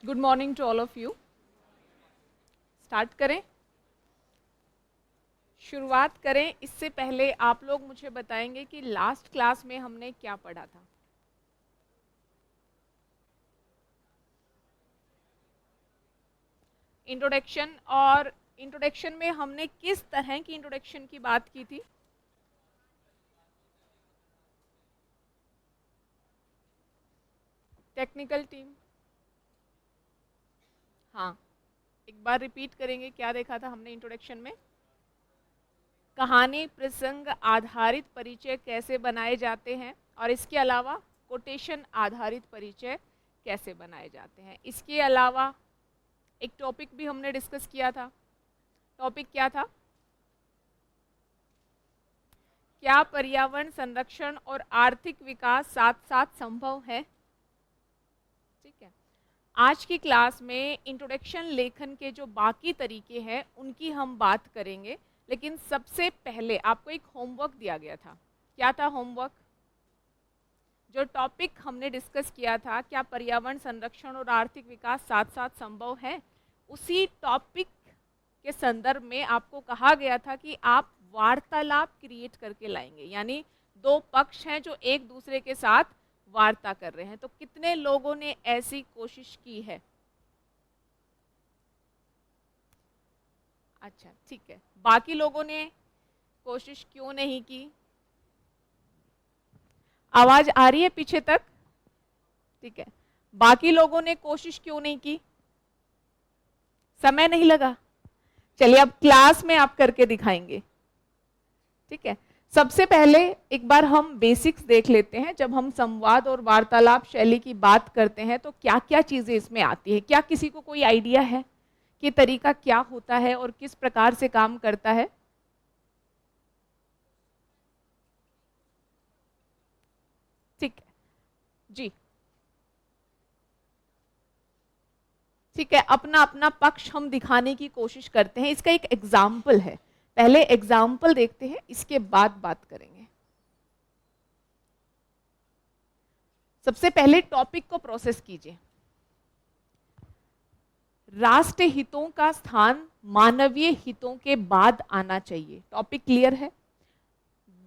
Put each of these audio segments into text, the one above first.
Good morning to all of you. Start करें, शुरुआत करें। इससे पहले आप लोग मुझे बताएंगे कि लास्ट क्लास में हमने क्या पढ़ा था। इंट्रोडक्शन, और इंट्रोडक्शन में हमने किस तरह की इंट्रोडक्शन की बात की थी? टेक्निकल टीम, हाँ, एक बार रिपीट करेंगे। क्या देखा था हमने इंट्रोडक्शन में? कहानी प्रसंग आधारित परिचय कैसे बनाए जाते हैं, और इसके अलावा कोटेशन आधारित परिचय कैसे बनाए जाते हैं। इसके अलावा एक टॉपिक भी हमने डिस्कस किया था। टॉपिक क्या था? क्या पर्यावरण संरक्षण और आर्थिक विकास साथ साथ संभव है? ठीक है, आज की क्लास में इंट्रोडक्शन लेखन के जो बाकी तरीके हैं उनकी हम बात करेंगे, लेकिन सबसे पहले आपको एक होमवर्क दिया गया था। क्या था होमवर्क? जो टॉपिक हमने डिस्कस किया था, क्या पर्यावरण संरक्षण और आर्थिक विकास साथ साथ संभव है, उसी टॉपिक के संदर्भ में आपको कहा गया था कि आप वार्तालाप क्रिएट करके लाएंगे। यानी दो पक्ष हैं जो एक दूसरे के साथ वार्ता कर रहे हैं। तो कितने लोगों ने ऐसी कोशिश की है? अच्छा, ठीक है। बाकी लोगों ने कोशिश क्यों नहीं की? आवाज आ रही है पीछे तक? ठीक है, बाकी लोगों ने कोशिश क्यों नहीं की? समय नहीं लगा। चलिए, अब क्लास में आप करके दिखाएंगे। ठीक है, सबसे पहले एक बार हम बेसिक्स देख लेते हैं। जब हम संवाद और वार्तालाप शैली की बात करते हैं तो क्या क्या चीजें इसमें आती है? क्या किसी को कोई आइडिया है कि तरीका क्या होता है और किस प्रकार से काम करता है? ठीक है जी, ठीक है। अपना अपना पक्ष हम दिखाने की कोशिश करते हैं। इसका एक एग्जाम्पल है, पहले एग्जाम्पल देखते हैं, इसके बाद बात करेंगे। सबसे पहले टॉपिक को प्रोसेस कीजिए। राष्ट्र हितों का स्थान मानवीय हितों के बाद आना चाहिए। टॉपिक क्लियर है?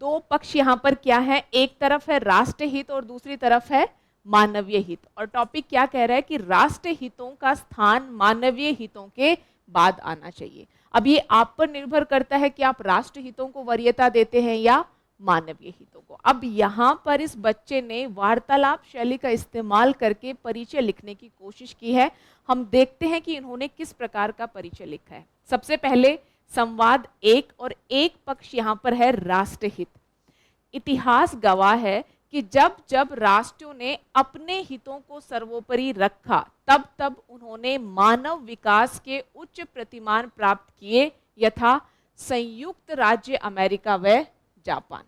दो पक्ष यहां पर क्या है? एक तरफ है राष्ट्र हित और दूसरी तरफ है मानवीय हित। और टॉपिक क्या कह रहा है कि राष्ट्र हितों का स्थान मानवीय हितों के बाद आना चाहिए। अब ये आप पर निर्भर करता है कि आप राष्ट्र हितों को वरीयता देते हैं या मानवीय हितों को। अब यहां पर इस बच्चे ने वार्तालाप शैली का इस्तेमाल करके परिचय लिखने की कोशिश की है। हम देखते हैं कि इन्होंने किस प्रकार का परिचय लिखा है। सबसे पहले संवाद एक, और एक पक्ष यहां पर है राष्ट्रहित। इतिहास गवाह है कि जब जब राष्ट्रों ने अपने हितों को सर्वोपरि रखा, तब तब उन्होंने मानव विकास के उच्च प्रतिमान प्राप्त किए, यथा संयुक्त राज्य अमेरिका व जापान।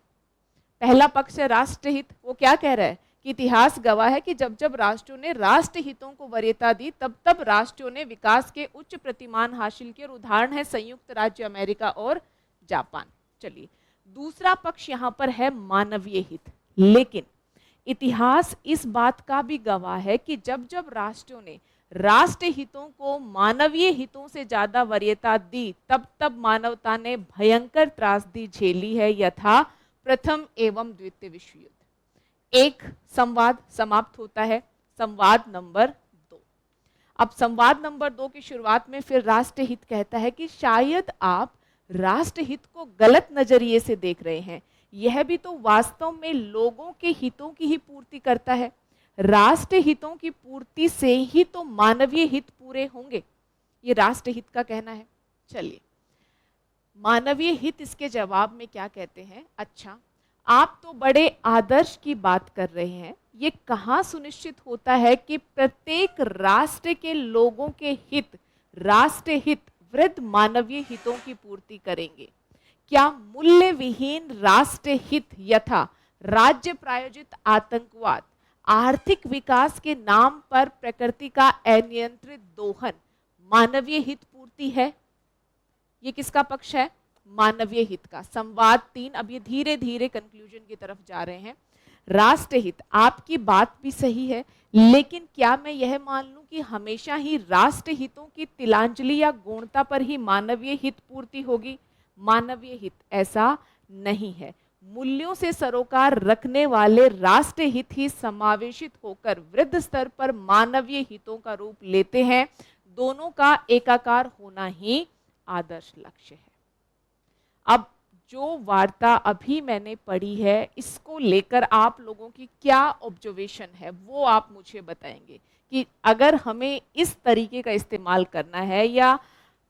पहला पक्ष है राष्ट्रहित। वो क्या कह रहा है कि इतिहास गवाह है कि जब जब राष्ट्रों ने राष्ट्र हितों को वरीयता दी, तब तब राष्ट्रों ने विकास के उच्च प्रतिमान हासिल किए। और उदाहरण है संयुक्त राज्य अमेरिका और जापान। चलिए, दूसरा पक्ष यहां पर है मानवीय हित। लेकिन इतिहास इस बात का भी गवाह है कि जब जब राष्ट्रों ने राष्ट्र हितों को मानवीय हितों से ज्यादा वरीयता दी, तब तब मानवता ने भयंकर त्रासदी झेली है, यथा प्रथम एवं द्वितीय विश्व युद्ध। एक संवाद समाप्त होता है, संवाद नंबर 2। अब संवाद नंबर 2 की शुरुआत में फिर राष्ट्रहित कहता है कि शायद आप राष्ट्रहित को गलत नजरिए से देख रहे हैं। यह भी तो वास्तव में लोगों के हितों की ही पूर्ति करता है। राष्ट्र हितों की पूर्ति से ही तो मानवीय हित पूरे होंगे, ये राष्ट्रहित का कहना है। चलिए, मानवीय हित इसके जवाब में क्या कहते हैं? अच्छा, आप तो बड़े आदर्श की बात कर रहे हैं। ये कहाँ सुनिश्चित होता है कि प्रत्येक राष्ट्र के लोगों के हित, राष्ट्र हित वृद्ध मानवीय हितों की पूर्ति करेंगे? क्या मूल्य विहीन राष्ट्र हित यथा राज्य प्रायोजित आतंकवाद, आर्थिक विकास के नाम पर प्रकृति का अनियंत्रित दोहन मानवीय हित पूर्ति है? ये किसका पक्ष है? मानवीय हित का। संवाद 3। अब ये धीरे धीरे कंक्लूजन की तरफ जा रहे हैं। राष्ट्रहित, आपकी बात भी सही है, लेकिन क्या मैं यह मान लूं कि हमेशा ही राष्ट्र हितों की तिलांजलि या गौणता पर ही मानवीय हित पूर्ति होगी? मानवीय हित ऐसा नहीं है। मूल्यों से सरोकार रखने वाले राष्ट्र हित ही समावेशित होकर वृहद स्तर पर मानवीय हितों का रूप लेते हैं। दोनों का एकाकार होना ही आदर्श लक्ष्य है। अब जो वार्ता अभी मैंने पढ़ी है, इसको लेकर आप लोगों की क्या ऑब्जर्वेशन है वो आप मुझे बताएंगे कि अगर हमें इस तरीके का इस्तेमाल करना है या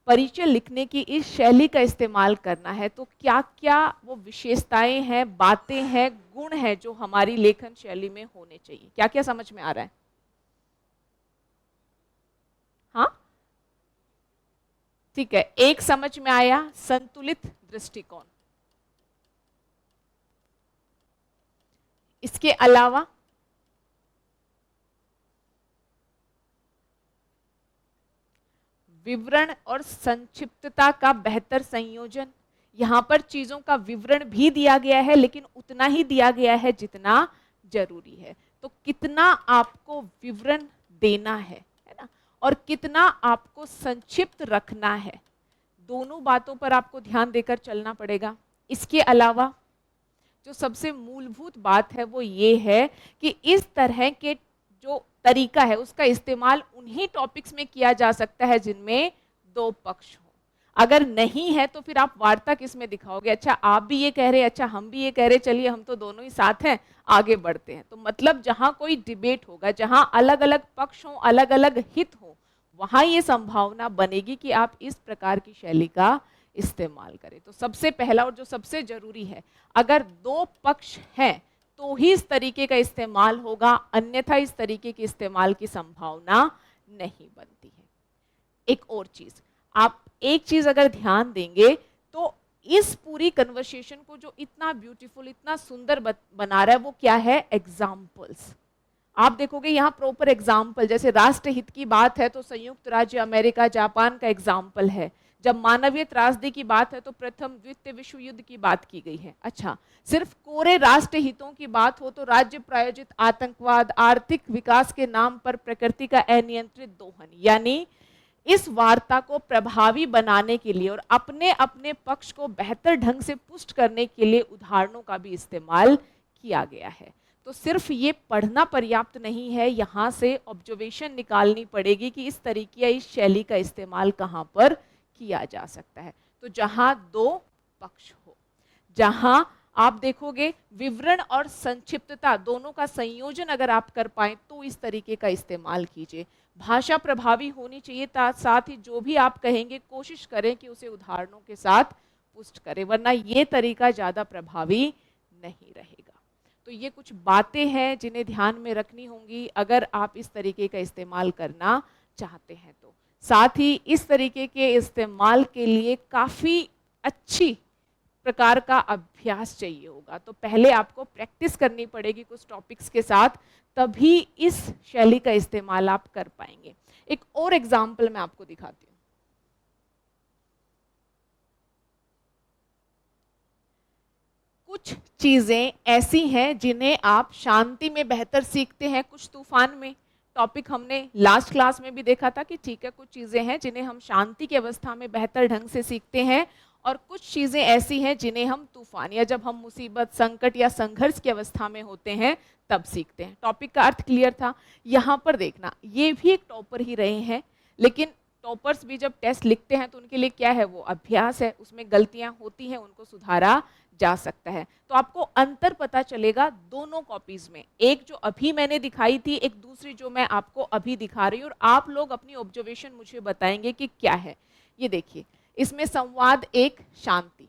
परिचय लिखने की इस शैली का इस्तेमाल करना है तो क्या क्या वो विशेषताएं हैं, बातें हैं, गुण हैं जो हमारी लेखन शैली में होने चाहिए? क्या क्या समझ में आ रहा है? हाँ, ठीक है। एक समझ में आया, संतुलित दृष्टिकोण। इसके अलावा विवरण और संक्षिप्तता का बेहतर संयोजन। यहां पर चीजों का विवरण भी दिया गया है लेकिन उतना ही दिया गया है जितना जरूरी है। तो कितना आपको विवरण देना है ना, और कितना आपको संक्षिप्त रखना है, दोनों बातों पर आपको ध्यान देकर चलना पड़ेगा। इसके अलावा जो सबसे मूलभूत बात है वो ये है कि इस तरह के जो तरीका है उसका इस्तेमाल उन्हीं टॉपिक्स में किया जा सकता है जिनमें दो पक्ष हो। अगर नहीं है तो फिर आप वार्ता किस में दिखाओगे? अच्छा आप भी ये कह रहे हैं, अच्छा हम भी ये कह रहे, चलिए हम तो दोनों ही साथ हैं, आगे बढ़ते हैं। तो मतलब जहां कोई डिबेट होगा, जहां अलग अलग पक्ष हो, अलग अलग हित हो, वहां ये संभावना बनेगी कि आप इस प्रकार की शैली का इस्तेमाल करें। तो सबसे पहला और जो सबसे जरूरी है, अगर दो पक्ष हैं तो ही इस तरीके का इस्तेमाल होगा, अन्यथा इस तरीके के इस्तेमाल की संभावना नहीं बनती है। एक और चीज, आप एक चीज अगर ध्यान देंगे तो इस पूरी कन्वर्सेशन को जो इतना ब्यूटीफुल, इतना सुंदर बना रहा है वो क्या है? एग्जाम्पल्स। आप देखोगे यहाँ प्रॉपर एग्जाम्पल, जैसे राष्ट्रहित की बात है तो संयुक्त राज्य अमेरिका, जापान का एग्जाम्पल है। जब मानवीय त्रासदी की बात है तो प्रथम द्वितीय विश्व युद्ध की बात की गई है। अच्छा, सिर्फ कोरे राष्ट्र हितों की बात हो तो राज्य प्रायोजित आतंकवाद, आर्थिक विकास के नाम पर प्रकृति का अनियंत्रित दोहन। यानी इस वार्ता को प्रभावी बनाने के लिए और अपने अपने पक्ष को बेहतर ढंग से पुष्ट करने के लिए उदाहरणों का भी इस्तेमाल किया गया है। तो सिर्फ ये पढ़ना पर्याप्त नहीं है, यहाँ से ऑब्जर्वेशन निकालनी पड़ेगी कि इस तरीके या इस शैली का इस्तेमाल कहाँ पर किया जा सकता है। तो जहां दो पक्ष हो, जहां आप देखोगे विवरण और संक्षिप्तता दोनों का संयोजन अगर आप कर पाए तो इस तरीके का इस्तेमाल कीजिए। भाषा प्रभावी होनी चाहिए, साथ ही जो भी आप कहेंगे कोशिश करें कि उसे उदाहरणों के साथ पुष्ट करें, वरना ये तरीका ज़्यादा प्रभावी नहीं रहेगा। तो ये कुछ बातें हैं जिन्हें ध्यान में रखनी होंगी अगर आप इस तरीके का इस्तेमाल करना चाहते हैं। तो साथ ही इस तरीके के इस्तेमाल के लिए काफ़ी अच्छी प्रकार का अभ्यास चाहिए होगा। तो पहले आपको प्रैक्टिस करनी पड़ेगी कुछ टॉपिक्स के साथ, तभी इस शैली का इस्तेमाल आप कर पाएंगे। एक और एग्जाम्पल मैं आपको दिखाती हूँ। कुछ चीज़ें ऐसी हैं जिन्हें आप शांति में बेहतर सीखते हैं, कुछ तूफान में। टॉपिक हमने लास्ट क्लास में भी देखा था कि ठीक है, कुछ चीज़ें हैं जिन्हें हम शांति की अवस्था में बेहतर ढंग से सीखते हैं और कुछ चीज़ें ऐसी हैं जिन्हें हम तूफान या जब हम मुसीबत, संकट या संघर्ष की अवस्था में होते हैं तब सीखते हैं। टॉपिक का अर्थ क्लियर था? यहाँ पर देखना, ये भी एक टॉपर ही रहे हैं, लेकिन टॉपर्स भी जब टेस्ट लिखते हैं तो उनके लिए क्या है? वो अभ्यास है, उसमें गलतियाँ होती हैं, उनको सुधारा जा सकता है। तो आपको अंतर पता चलेगा दोनों कॉपीज में, एक जो अभी मैंने दिखाई थी, एक दूसरी जो मैं आपको अभी दिखा रही हूँ, और आप लोग अपनी ऑब्जर्वेशन मुझे बताएंगे कि क्या है। ये देखिए, इसमें संवाद एक, शांति।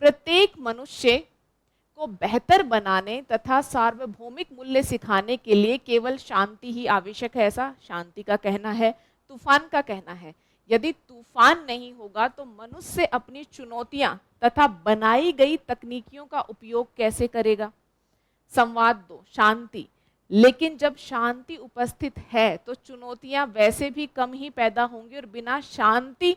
प्रत्येक मनुष्य को बेहतर बनाने तथा सार्वभौमिक मूल्य सिखाने के लिए केवल शांति ही आवश्यक है, ऐसा शांति का कहना है। तूफान का कहना है यदि तूफान नहीं होगा तो मनुष्य अपनी चुनौतियां तथा बनाई गई तकनीकियों का उपयोग कैसे करेगा? संवाद दो, शांति। लेकिन जब शांति उपस्थित है तो चुनौतियां वैसे भी कम ही पैदा होंगी और बिना शांति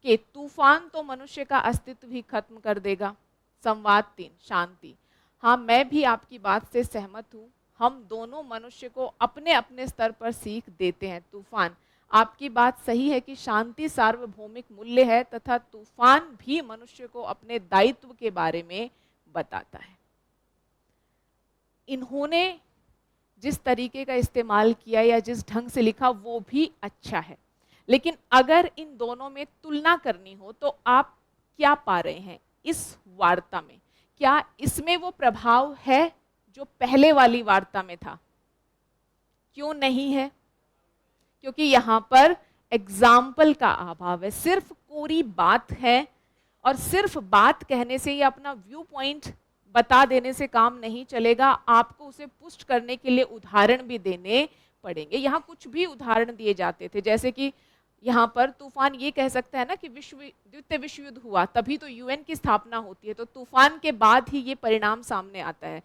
के तूफान तो मनुष्य का अस्तित्व ही खत्म कर देगा। संवाद 3, शांति। हाँ, मैं भी आपकी बात से सहमत हूँ। हम दोनों मनुष्य को अपने अपने स्तर पर सीख देते हैं। तूफान, आपकी बात सही है कि शांति सार्वभौमिक मूल्य है तथा तूफान भी मनुष्य को अपने दायित्व के बारे में बताता है। इन्होंने जिस तरीके का इस्तेमाल किया या जिस ढंग से लिखा वो भी अच्छा है, लेकिन अगर इन दोनों में तुलना करनी हो तो आप क्या पा रहे हैं इस वार्ता में? क्या इसमें वो प्रभाव है जो पहले वाली वार्ता में था? क्यों नहीं है? क्योंकि यहां पर एग्जाम्पल का अभाव है, सिर्फ कोरी बात है, और सिर्फ बात कहने से या अपना व्यू पॉइंट बता देने से काम नहीं चलेगा, आपको उसे पुष्ट करने के लिए उदाहरण भी देने पड़ेंगे। यहाँ कुछ भी उदाहरण दिए जाते थे, जैसे कि यहाँ पर तूफान ये कह सकता है ना कि द्वितीय विश्व युद्ध हुआ तभी तो यूएन की स्थापना होती है, तो तूफान के बाद ही ये परिणाम सामने आता है।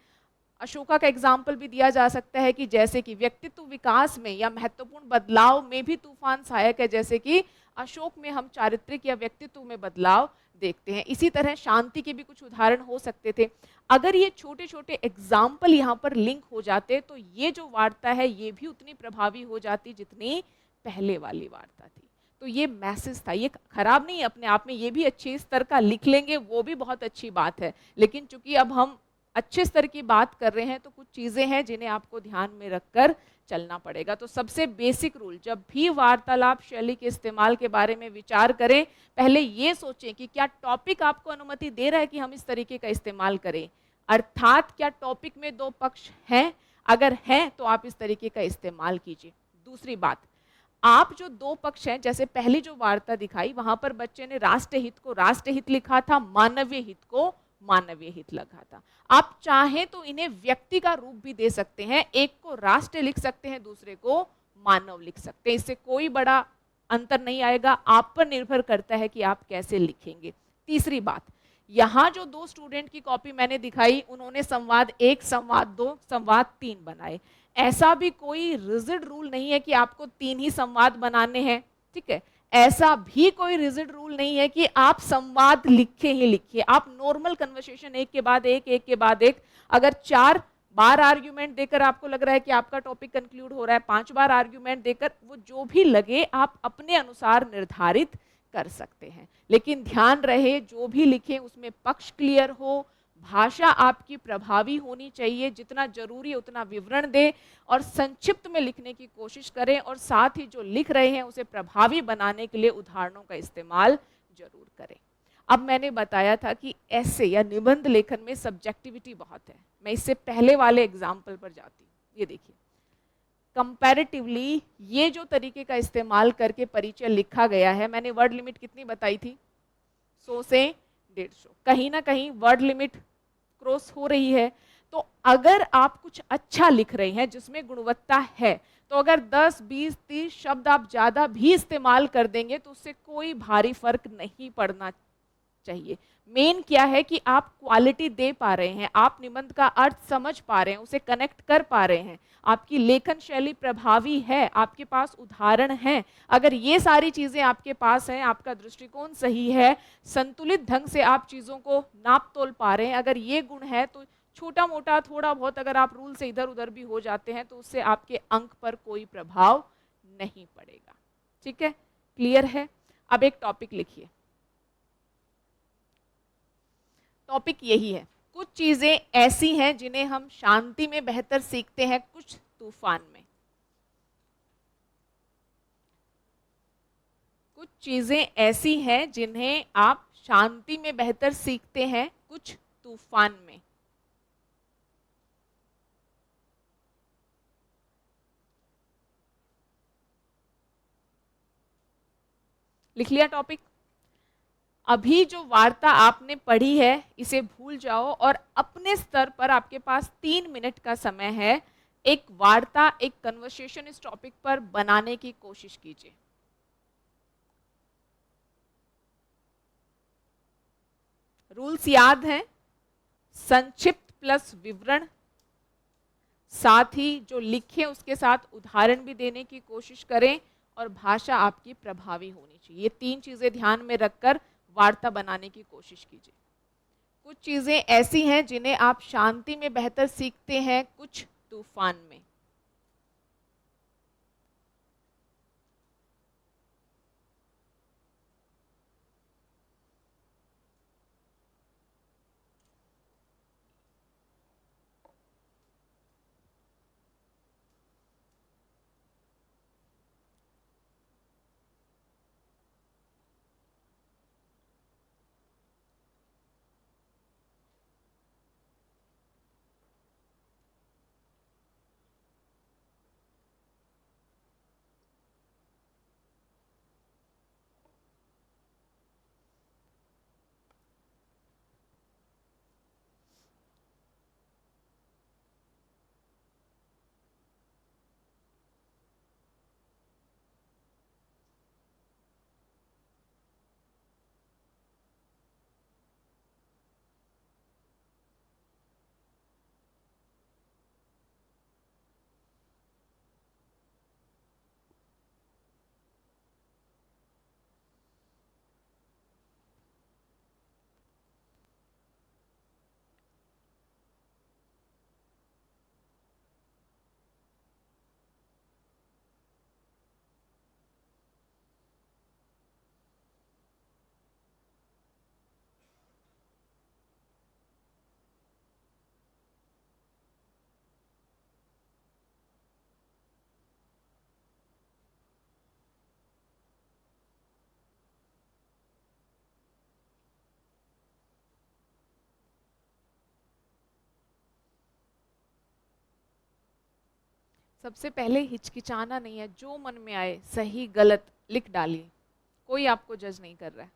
अशोका का एग्जाम्पल भी दिया जा सकता है कि जैसे कि व्यक्तित्व विकास में या महत्वपूर्ण बदलाव में भी तूफान सहायक है, जैसे कि अशोक में हम चारित्रिक या व्यक्तित्व में बदलाव देखते हैं। इसी तरह शांति के भी कुछ उदाहरण हो सकते थे। अगर ये छोटे छोटे एग्जाम्पल यहाँ पर लिंक हो जाते तो ये जो वार्ता है ये भी उतनी प्रभावी हो जाती जितनी पहले वाली वार्ता थी। तो ये मैसेज था, ये खराब नहीं है अपने आप में, ये भी अच्छे स्तर का लिख लेंगे वो भी बहुत अच्छी बात है, लेकिन चूंकि अब हम अच्छे स्तर की बात कर रहे हैं तो कुछ चीजें हैं जिन्हें आपको ध्यान में रखकर चलना पड़ेगा। तो सबसे बेसिक रूल, जब भी वार्तालाप शैली के इस्तेमाल के बारे में विचार करें, पहले ये सोचें कि क्या टॉपिक आपको अनुमति दे रहा है कि हम इस तरीके का इस्तेमाल करें, अर्थात क्या टॉपिक में दो पक्ष हैं? अगर हैं तो आप इस तरीके का इस्तेमाल कीजिए। दूसरी बात, आप जो दो पक्ष हैं, जैसे पहली जो वार्ता दिखाई वहां पर बच्चे ने राष्ट्रहित को राष्ट्रहित लिखा था, मानवीय हित को मानवीय हित लगा था। आप चाहें तो इन्हें व्यक्ति का रूप भी दे सकते हैं, एक को राष्ट्र लिख सकते हैं, दूसरे को मानव लिख सकते हैं, इससे कोई बड़ा अंतर नहीं आएगा, आप पर निर्भर करता है कि आप कैसे लिखेंगे। तीसरी बात, यहाँ जो दो स्टूडेंट की कॉपी मैंने दिखाई उन्होंने संवाद 1, संवाद 2, संवाद 3 बनाए। ऐसा भी कोई रिजिड रूल नहीं है कि आपको 3 ही संवाद बनाने हैं, ठीक है। ऐसा भी कोई रिजिड रूल नहीं है कि आप संवाद लिखे ही लिखिए, आप नॉर्मल कन्वर्सेशन एक के बाद एक, एक के बाद एक, अगर 4 बार आर्ग्यूमेंट देकर आपको लग रहा है कि आपका टॉपिक कंक्लूड हो रहा है, 5 बार आर्ग्यूमेंट देकर, वो जो भी लगे आप अपने अनुसार निर्धारित कर सकते हैं। लेकिन ध्यान रहे जो भी लिखें उसमें पक्ष क्लियर हो, भाषा आपकी प्रभावी होनी चाहिए, जितना जरूरी उतना विवरण दें और संक्षिप्त में लिखने की कोशिश करें, और साथ ही जो लिख रहे हैं उसे प्रभावी बनाने के लिए उदाहरणों का इस्तेमाल जरूर करें। अब मैंने बताया था कि ऐसे या निबंध लेखन में सब्जेक्टिविटी बहुत है, मैं इससे पहले वाले एग्जाम्पल पर जाती हूँ। ये देखिए, कंपैरेटिवली ये जो तरीके का इस्तेमाल करके परिचय लिखा गया है, मैंने वर्ड लिमिट कितनी बताई थी? 100 से 150। कहीं ना कहीं वर्ड लिमिट क्रॉस हो रही है, तो अगर आप कुछ अच्छा लिख रहे हैं जिसमें गुणवत्ता है, तो अगर 10, 20, 30 शब्द आप ज़्यादा भी इस्तेमाल कर देंगे तो उससे कोई भारी फर्क नहीं पड़ना चाहिए। मेन क्या है कि आप क्वालिटी दे पा रहे हैं, आप निबंध का अर्थ समझ पा रहे हैं, उसे कनेक्ट कर पा रहे हैं, आपकी लेखन शैली प्रभावी है, आपके पास उदाहरण हैं। अगर ये सारी चीज़ें आपके पास हैं, आपका दृष्टिकोण सही है, संतुलित ढंग से आप चीज़ों को नाप तोल पा रहे हैं, अगर ये गुण है, तो छोटा मोटा थोड़ा बहुत अगर आप रूल से इधर उधर भी हो जाते हैं तो उससे आपके अंक पर कोई प्रभाव नहीं पड़ेगा। ठीक है, क्लियर है? अब एक टॉपिक लिखिए। टॉपिक यही है, कुछ चीजें ऐसी हैं जिन्हें हम शांति में बेहतर सीखते हैं, कुछ तूफान में। कुछ चीजें ऐसी हैं जिन्हें आप शांति में बेहतर सीखते हैं, कुछ तूफान में। लिख लिया टॉपिक? अभी जो वार्ता आपने पढ़ी है इसे भूल जाओ और अपने स्तर पर आपके पास 3 मिनट का समय है, एक वार्ता, एक कन्वर्सेशन इस टॉपिक पर बनाने की कोशिश कीजिए। रूल्स याद हैं? संक्षिप्त प्लस विवरण, साथ ही जो लिखे उसके साथ उदाहरण भी देने की कोशिश करें, और भाषा आपकी प्रभावी होनी चाहिए। ये 3 चीजें ध्यान में रखकर वार्ता बनाने की कोशिश कीजिए। कुछ चीजें ऐसी हैं जिन्हें आप शांति में बेहतर सीखते हैं, कुछ तूफान में। सबसे पहले हिचकिचाना नहीं है, जो मन में आए सही गलत लिख डालिए, कोई आपको जज नहीं कर रहा है।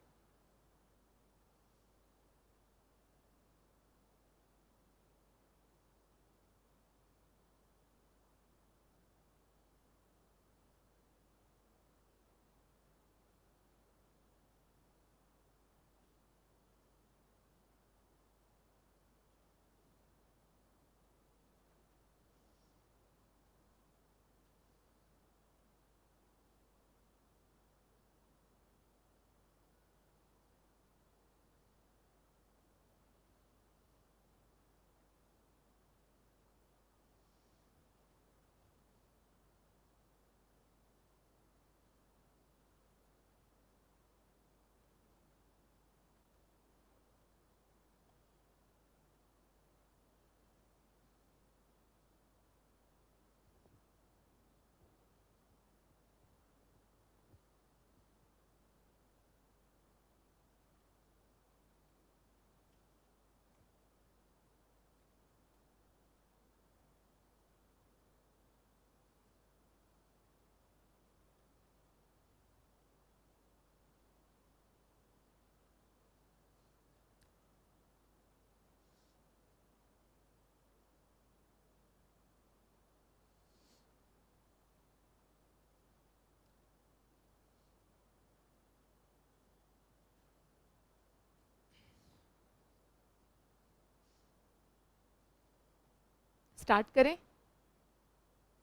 स्टार्ट करें?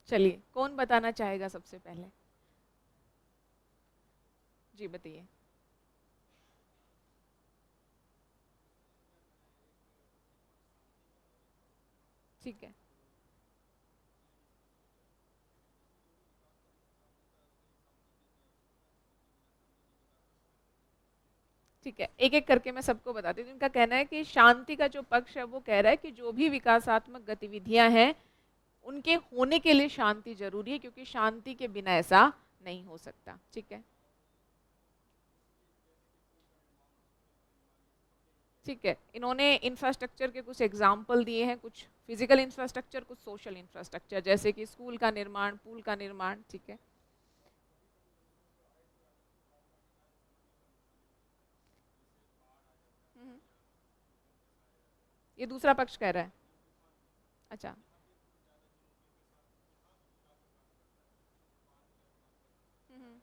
चलिए, कौन बताना चाहेगा सबसे पहले? जी बताइए। ठीक है, ठीक है, एक एक करके मैं सबको बताती हूँ। इनका कहना है कि शांति का जो पक्ष है वो कह रहा है कि जो भी विकासात्मक गतिविधियां हैं उनके होने के लिए शांति जरूरी है, क्योंकि शांति के बिना ऐसा नहीं हो सकता। ठीक है, ठीक है, इन्होंने इंफ्रास्ट्रक्चर के कुछ एग्जाम्पल दिए हैं, कुछ फिजिकल इंफ्रास्ट्रक्चर, कुछ सोशल इंफ्रास्ट्रक्चर, जैसे कि स्कूल का निर्माण, पुल का निर्माण। ठीक है। हम्म, ये दूसरा पक्ष कह रहा है। अच्छा। हम्म,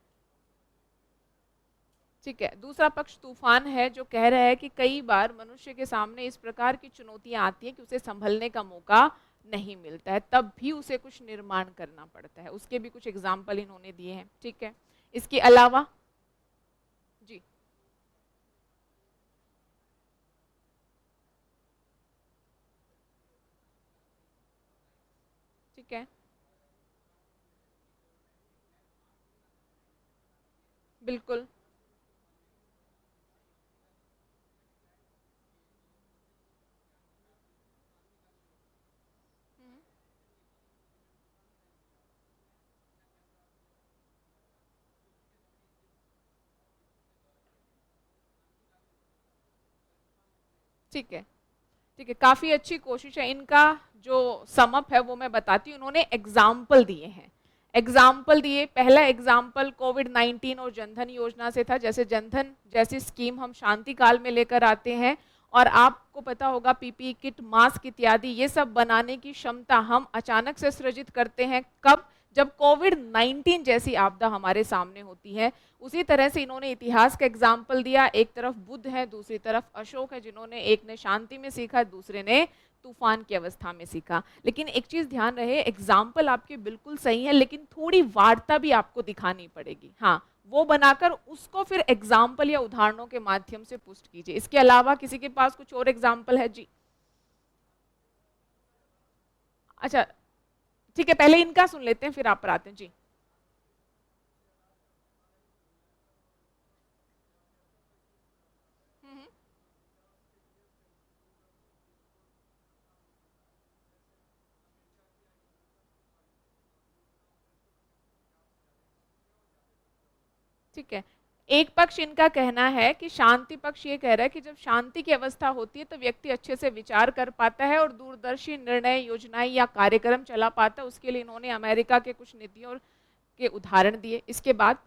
ठीक है, दूसरा पक्ष तूफान है, जो कह रहा है कि कई बार मनुष्य के सामने इस प्रकार की चुनौतियां आती हैं कि उसे संभलने का मौका नहीं मिलता है, तब भी उसे कुछ निर्माण करना पड़ता है। उसके भी कुछ एग्जाम्पल इन्होंने दिए हैं। ठीक है, इसके अलावा जी। ठीक है, बिल्कुल। हम्म, ठीक है, ठीक है, काफी अच्छी कोशिश है इनका। जो समअप है वो मैं बताती हूँ। उन्होंने एग्जाम्पल दिए हैं, एग्जाम्पल दिए। पहला एग्जाम्पल कोविड-19 और जनधन योजना से था। जैसे जनधन जैसी स्कीम हम शांति काल में लेकर आते हैं, और आपको पता होगा पीपीई किट, मास्क इत्यादि, ये सब बनाने की क्षमता हम अचानक से सृजित करते हैं कब? जब कोविड-19 जैसी आपदा हमारे सामने होती है। उसी तरह से इन्होंने इतिहास का एग्जाम्पल दिया। एक तरफ बुद्ध है, दूसरी तरफ अशोक है, जिन्होंने, एक ने शांति में सीखा, दूसरे ने तूफान की अवस्था में सीखा। लेकिन एक चीज ध्यान रहे, एग्जाम्पल आपके बिल्कुल सही है, लेकिन थोड़ी वार्ता भी आपको दिखानी पड़ेगी। हाँ, वो बनाकर उसको फिर एग्जाम्पल या उदाहरणों के माध्यम से पुष्ट कीजिए। इसके अलावा किसी के पास कुछ और एग्जाम्पल है? जी। अच्छा, ठीक है, पहले इनका सुन लेते हैं, फिर आप पर आते हैं। जी। हम्म, ठीक है, एक पक्ष इनका कहना है कि शांति पक्ष ये कह रहा है कि जब शांति की अवस्था होती है तो व्यक्ति अच्छे से विचार कर पाता है और दूरदर्शी निर्णय, योजनाएं या कार्यक्रम चला पाता है। उसके लिए इन्होंने अमेरिका के कुछ नीतियों के उदाहरण दिए। इसके बाद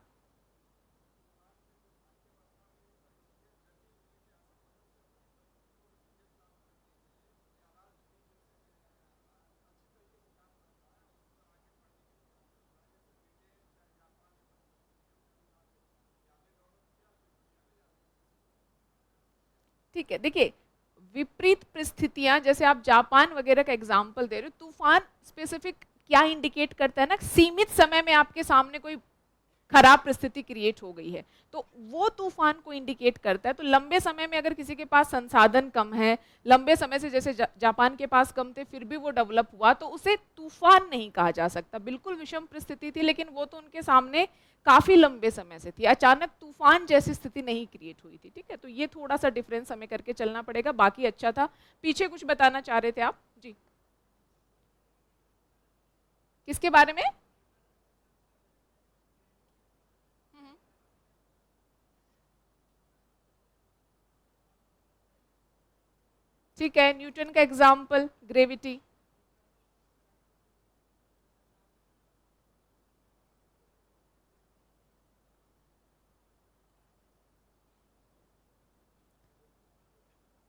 ठीक है, देखिए विपरीत परिस्थितियां, जैसे आप जापान वगैरह का एग्जाम्पल दे रहे हो, तूफान स्पेसिफिक क्या इंडिकेट करता है ना, सीमित समय में आपके सामने कोई खराब परिस्थिति क्रिएट हो गई है तो वो तूफान को इंडिकेट करता है। तो लंबे समय में अगर किसी के पास संसाधन कम है, लंबे समय से जैसे जापान के पास कम थे फिर भी वो डेवलप हुआ, तो उसे तूफान नहीं कहा जा सकता। बिल्कुल विषम परिस्थिति थी लेकिन वो तो उनके सामने काफी लंबे समय से थी, अचानक तूफान जैसी स्थिति नहीं क्रिएट हुई थी। ठीक है, तो ये थोड़ा सा डिफरेंस हमें करके चलना पड़ेगा। बाकी अच्छा था। पीछे कुछ बताना चाह रहे थे आप जी, किसके बारे में? ठीक है, न्यूटन का एग्जाम्पल ग्रेविटी।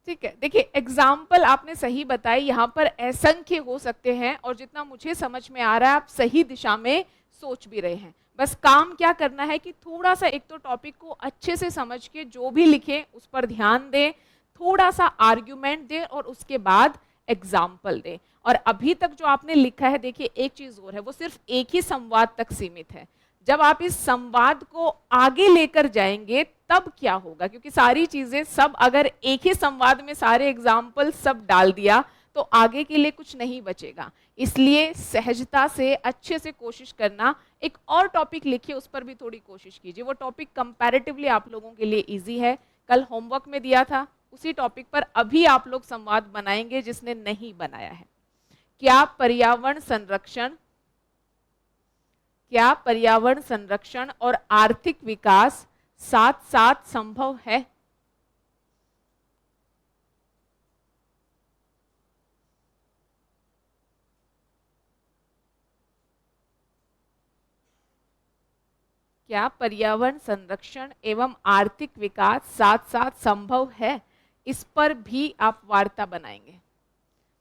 ठीक है, देखिए एग्जाम्पल आपने सही बताई, यहाँ पर असंख्य हो सकते हैं और जितना मुझे समझ में आ रहा है आप सही दिशा में सोच भी रहे हैं। बस काम क्या करना है कि थोड़ा सा एक तो टॉपिक को अच्छे से समझ के जो भी लिखें उस पर ध्यान दें, थोड़ा सा आर्ग्यूमेंट दें और उसके बाद एग्जाम्पल दें। और अभी तक जो आपने लिखा है, देखिए एक चीज और है, वो सिर्फ एक ही संवाद तक सीमित है। जब आप इस संवाद को आगे लेकर जाएंगे तब क्या होगा, क्योंकि सारी चीजें सब अगर एक ही संवाद में सारे एग्जाम्पल सब डाल दिया तो आगे के लिए कुछ नहीं बचेगा। इसलिए सहजता से अच्छे से कोशिश करना। एक और टॉपिक लिखिए, उस पर भी थोड़ी कोशिश कीजिए। वो टॉपिक कंपैरेटिवली आप लोगों के लिए इजी है, कल होमवर्क में दिया था उसी टॉपिक पर अभी आप लोग संवाद बनाएंगे जिसने नहीं बनाया है। क्या पर्यावरण संरक्षण और आर्थिक विकास साथ साथ संभव है? क्या पर्यावरण संरक्षण एवं आर्थिक विकास साथ साथ संभव है? इस पर भी आप वार्ता बनाएंगे।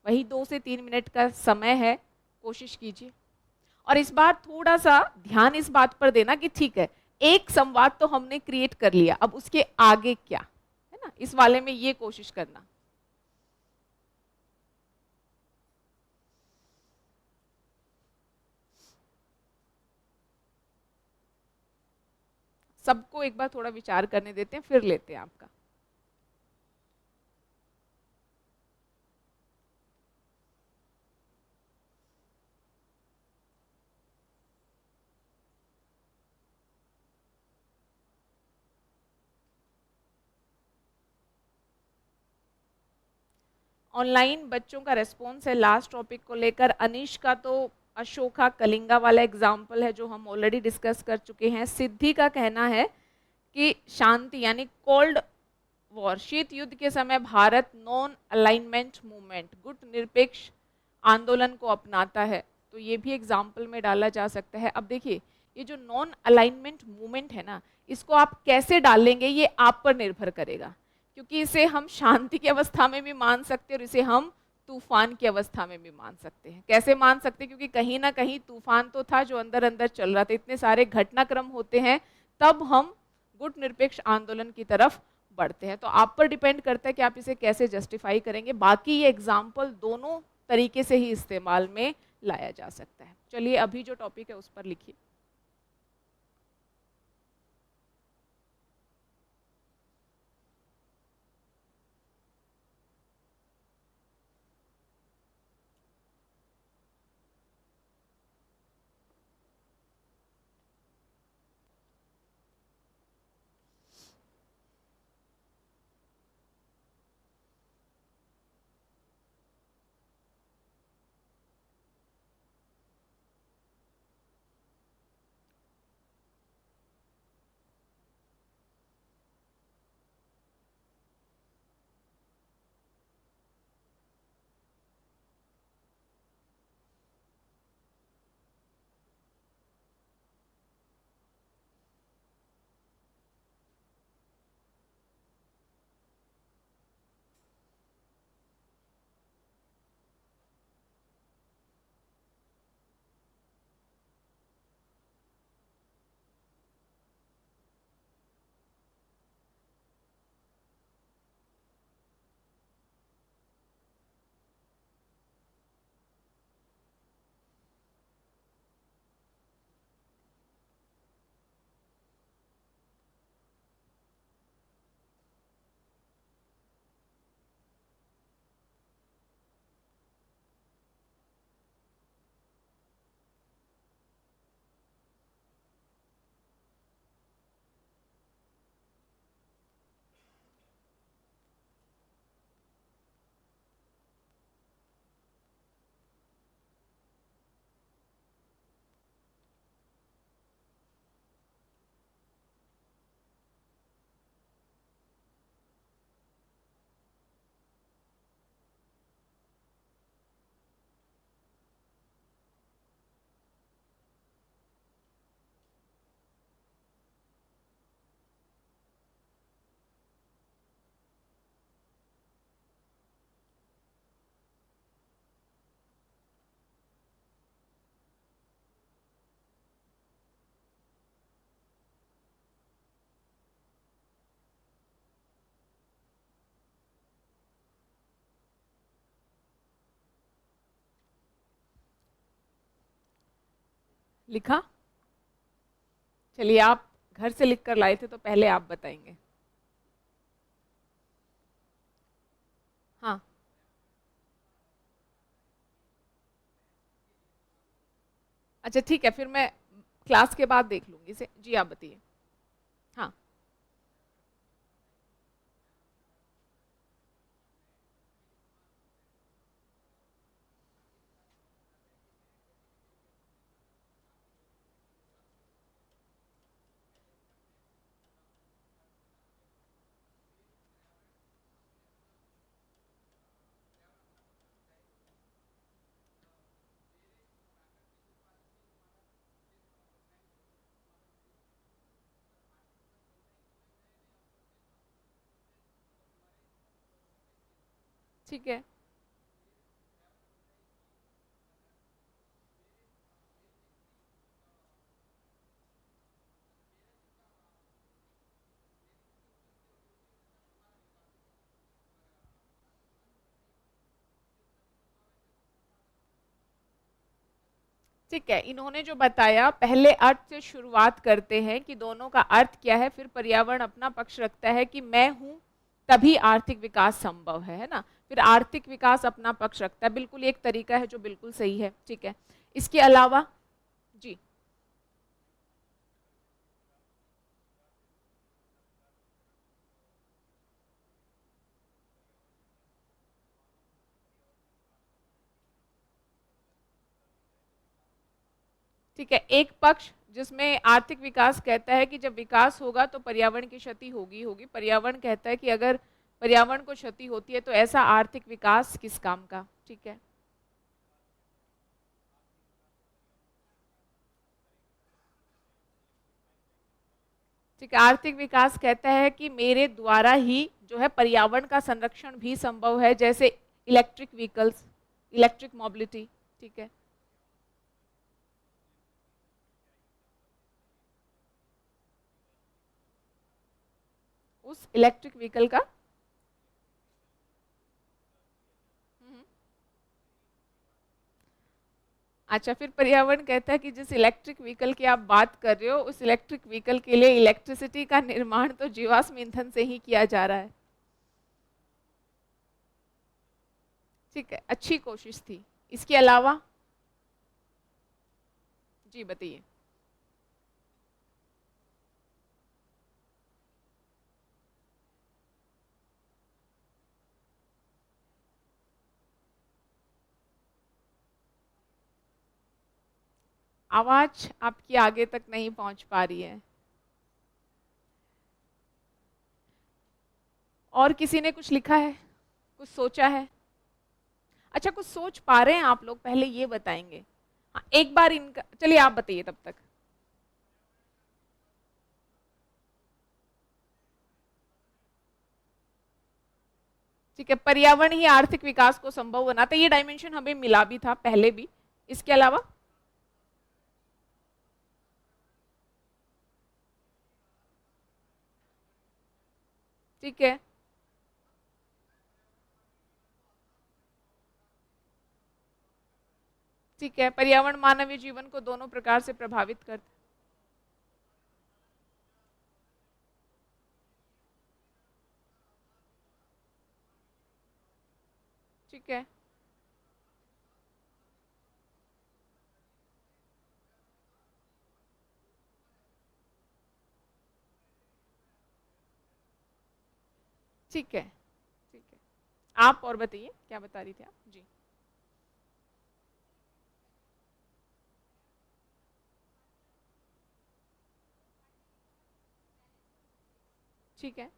वही 2 से 3 मिनट का समय है, कोशिश कीजिए। और इस बार थोड़ा सा ध्यान इस बात पर देना कि ठीक है, एक संवाद तो हमने क्रिएट कर लिया, अब उसके आगे क्या है ना, इस वाले में ये कोशिश करना। सबको एक बार थोड़ा विचार करने देते हैं फिर लेते हैं आपका। ऑनलाइन बच्चों का रेस्पॉन्स है लास्ट टॉपिक को लेकर। अनीश का तो अशोका कलिंगा वाला एग्जाम्पल है जो हम ऑलरेडी डिस्कस कर चुके हैं। सिद्धि का कहना है कि शांति यानी कोल्ड वॉर, शीत युद्ध के समय भारत नॉन अलाइनमेंट मूवमेंट, गुट निरपेक्ष आंदोलन को अपनाता है। तो ये भी एग्जाम्पल में डाला जा सकता है। अब देखिए ये जो नॉन अलाइनमेंट मूवमेंट है ना, इसको आप कैसे डालेंगे ये आप पर निर्भर करेगा, क्योंकि इसे हम शांति की अवस्था में भी मान सकते हैं और इसे हम तूफान की अवस्था में भी मान सकते हैं। कैसे मान सकते हैं? क्योंकि कहीं ना कहीं तूफान तो था जो अंदर अंदर चल रहा था, इतने सारे घटनाक्रम होते हैं तब हम गुट निरपेक्ष आंदोलन की तरफ बढ़ते हैं। तो आप पर डिपेंड करता है कि आप इसे कैसे जस्टिफाई करेंगे। बाकी ये एग्जाम्पल दोनों तरीके से ही इस्तेमाल में लाया जा सकता है। चलिए अभी जो टॉपिक है उस पर लिखिए। लिखा? चलिए, आप घर से लिख कर लाए थे तो पहले आप बताएंगे। हाँ, अच्छा ठीक है, फिर मैं क्लास के बाद देख लूंगी इसे। जी आप बताइए। हाँ, ठीक है। ठीक है, इन्होंने जो बताया, पहले अर्थ से शुरुआत करते हैं कि दोनों का अर्थ क्या है, फिर पर्यावरण अपना पक्ष रखता है कि मैं हूं तभी आर्थिक विकास संभव है ना। फिर आर्थिक विकास अपना पक्ष रखता है, बिल्कुल एक तरीका है जो बिल्कुल सही है। ठीक है, इसके अलावा जी। ठीक है, एक पक्ष जिसमें आर्थिक विकास कहता है कि जब विकास होगा तो पर्यावरण की क्षति होगी होगी। पर्यावरण कहता है कि अगर पर्यावरण को क्षति होती है तो ऐसा आर्थिक विकास किस काम का। ठीक है, ठीक है, आर्थिक विकास कहता है कि मेरे द्वारा ही जो है पर्यावरण का संरक्षण भी संभव है, जैसे इलेक्ट्रिक व्हीकल्स, इलेक्ट्रिक मोबिलिटी। ठीक है, उस इलेक्ट्रिक व्हीकल का हम्म, अच्छा, फिर पर्यावरण कहता है कि जिस इलेक्ट्रिक व्हीकल की आप बात कर रहे हो, उस इलेक्ट्रिक व्हीकल के लिए इलेक्ट्रिसिटी का निर्माण तो जीवाश्म ईंधन से ही किया जा रहा है। ठीक है, अच्छी कोशिश थी। इसके अलावा जी बताइए। आवाज आपकी आगे तक नहीं पहुंच पा रही है। और किसी ने कुछ लिखा है, कुछ सोचा है? अच्छा, कुछ सोच पा रहे हैं आप लोग, पहले ये बताएंगे। हाँ, एक बार इनका, चलिए आप बताइए तब तक। ठीक है, पर्यावरण ही आर्थिक विकास को संभव बनाता है, ये डायमेंशन हमें मिला भी था पहले भी। इसके अलावा ठीक है, ठीक है, पर्यावरण मानवीय जीवन को दोनों प्रकार से प्रभावित करता। ठीक है, ठीक है, ठीक है, आप और बताइए क्या बता रही थी आप? जी। ठीक है,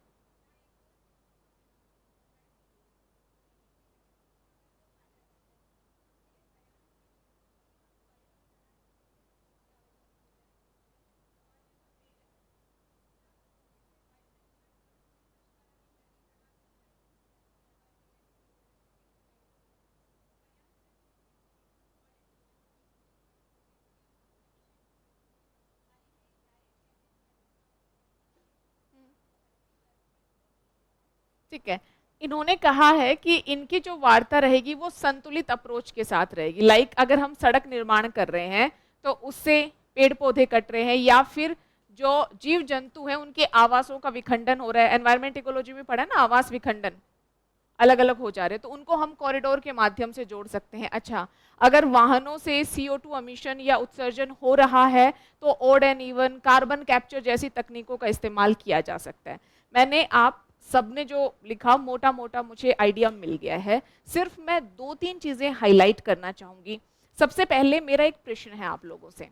ठीक है, इन्होंने कहा है कि इनकी जो वार्ता रहेगी वो संतुलित अप्रोच के साथ रहेगी। लाइक अगर हम सड़क निर्माण कर रहे हैं तो उससे पेड़ पौधे कट रहे हैं या फिर जो जीव जंतु हैं उनके आवासों का विखंडन हो रहा है, एनवायरमेंट इकोलॉजी में पढ़ा ना, आवास विखंडन अलग अलग हो जा रहे हैं, तो उनको हम कॉरिडोर के माध्यम से जोड़ सकते हैं। अच्छा, अगर वाहनों से CO2 एमिशन या उत्सर्जन हो रहा है तो odd and even, carbon capture जैसी तकनीकों का इस्तेमाल किया जा सकता है। मैंने आप सबने जो लिखा मोटा मोटा मुझे आइडिया मिल गया है, सिर्फ मैं 2-3 चीजें हाईलाइट करना चाहूंगी। सबसे पहले मेरा एक प्रश्न है आप लोगों से,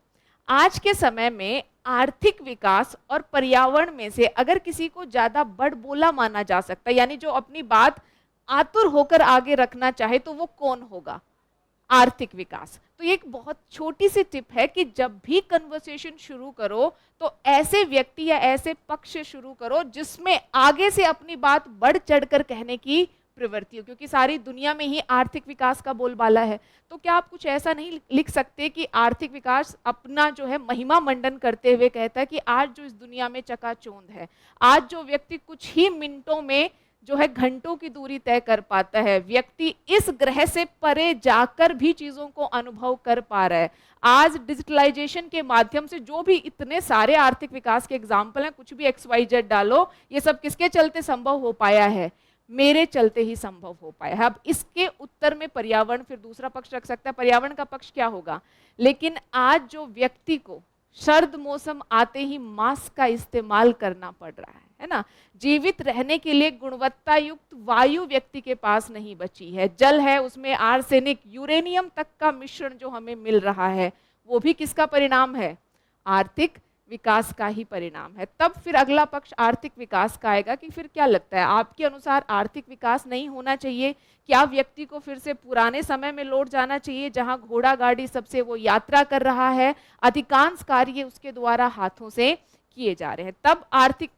आज के समय में आर्थिक विकास और पर्यावरण में से अगर किसी को ज्यादा बड़बोला माना जा सकता है, यानी जो अपनी बात आतुर होकर आगे रखना चाहे, तो वो कौन होगा? आर्थिक विकास। तो ये एक बहुत छोटी सी टिप है कि जब भी कन्वर्सेशन शुरू करो तो ऐसे व्यक्ति या ऐसे पक्ष से शुरू करो जिसमें आगे से अपनी बात बढ़ चढ़कर कहने की प्रवृत्ति हो, क्योंकि सारी दुनिया में ही आर्थिक विकास का बोलबाला है। तो क्या आप कुछ ऐसा नहीं लिख सकते कि आर्थिक विकास अपना जो है महिमा मंडन करते हुए कहता है कि आज जो इस दुनिया में चकाचौंध है, आज जो व्यक्ति कुछ ही मिनटों में जो है घंटों की दूरी तय कर पाता है, व्यक्ति इस ग्रह से परे जाकर भी चीजों को अनुभव कर पा रहा है, आज डिजिटलाइजेशन के माध्यम से जो भी इतने सारे आर्थिक विकास के एग्जाम्पल हैं, कुछ भी XYZ डालो, ये सब किसके चलते संभव हो पाया है? मेरे चलते ही संभव हो पाया है। अब इसके उत्तर में पर्यावरण फिर दूसरा पक्ष रख सकता है, पर्यावरण का पक्ष क्या होगा? लेकिन आज जो व्यक्ति को सर्द मौसम आते ही मास्क का इस्तेमाल करना पड़ रहा है ना, जीवित रहने के लिए गुणवत्ता युक्त वायु व्यक्ति के पास नहीं बची है, जल है उसमें आर्सेनिक, यूरेनियम तक का मिश्रण जो हमें मिल रहा है, वो भी किसका परिणाम है? आर्थिक विकास का ही परिणाम है। तब फिर अगला पक्ष आर्थिक विकास का आएगा कि फिर क्या लगता है आपके अनुसार आर्थिक विकास नहीं होना चाहिए? क्या व्यक्ति को फिर से पुराने समय में लौट जाना चाहिए जहां घोड़ा गाड़ी सबसे वो यात्रा कर रहा है, अधिकांश कार्य उसके द्वारा हाथों से किए जा रहे हैं? तब आर्थिक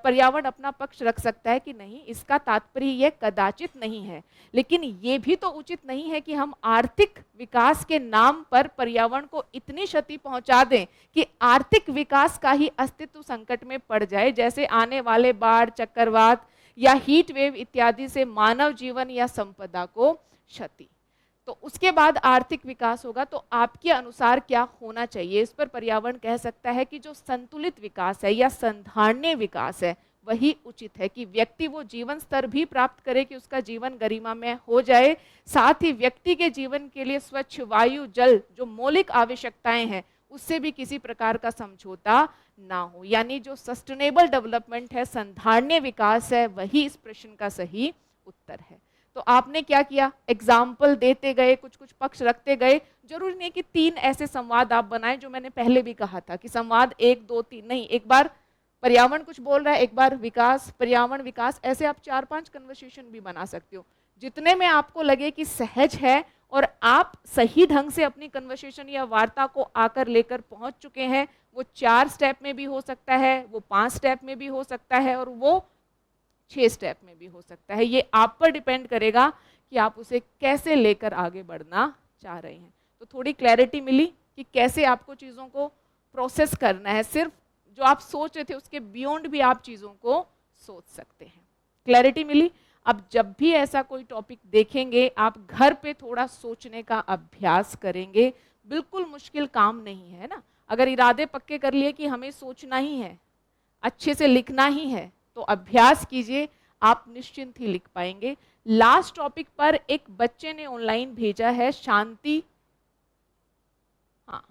पर्यावरण अपना पक्ष रख सकता है कि नहीं, इसका तात्पर्य यह कदाचित नहीं है, लेकिन ये भी तो उचित नहीं है कि हम आर्थिक विकास के नाम पर पर्यावरण को इतनी क्षति पहुंचा दें कि आर्थिक विकास का ही अस्तित्व संकट में पड़ जाए, जैसे आने वाले बाढ़, चक्रवात या हीट वेव इत्यादि से मानव जीवन या संपदा को क्षति। तो उसके बाद आर्थिक विकास होगा, तो आपके अनुसार क्या होना चाहिए? इस पर पर्यावरण कह सकता है कि जो संतुलित विकास है या संधारणीय विकास है वही उचित है, कि व्यक्ति वो जीवन स्तर भी प्राप्त करे कि उसका जीवन गरिमामय हो जाए, साथ ही व्यक्ति के जीवन के लिए स्वच्छ वायु, जल, जो मौलिक आवश्यकताएं हैं उससे भी किसी प्रकार का समझौता ना हो। यानी जो सस्टेनेबल डेवलपमेंट है, संधारणीय विकास है, वही इस प्रश्न का सही उत्तर है। तो आपने क्या किया? एग्जाम्पल देते गए, कुछ कुछ पक्ष रखते गए। जरूरी नहीं कि 3 ऐसे संवाद आप बनाएं, जो मैंने पहले भी कहा था कि संवाद 1 2 3 नहीं, एक बार पर्यावरण कुछ बोल रहा है, एक बार विकास, पर्यावरण, विकास, ऐसे आप 4-5 कन्वर्सेशन भी बना सकते हो, जितने में आपको लगे कि सहज है और आप सही ढंग से अपनी कन्वर्सेशन या वार्ता को आकर लेकर पहुंच चुके हैं। वो 4 स्टेप में भी हो सकता है, वो 5 स्टेप में भी हो सकता है, और वो 6 स्टेप में भी हो सकता है। ये आप पर डिपेंड करेगा कि आप उसे कैसे लेकर आगे बढ़ना चाह रहे हैं। तो थोड़ी क्लैरिटी मिली कि कैसे आपको चीज़ों को प्रोसेस करना है। सिर्फ जो आप सोच रहे थे उसके बियॉन्ड भी आप चीज़ों को सोच सकते हैं। क्लैरिटी मिली? अब जब भी ऐसा कोई टॉपिक देखेंगे, आप घर पे थोड़ा सोचने का अभ्यास करेंगे। बिल्कुल मुश्किल काम नहीं है ना। अगर इरादे पक्के कर लिए कि हमें सोचना ही है, अच्छे से लिखना ही है, तो अभ्यास कीजिए, आप निश्चिंत ही लिख पाएंगे। लास्ट टॉपिक पर एक बच्चे ने ऑनलाइन भेजा है, शांति, हाँ,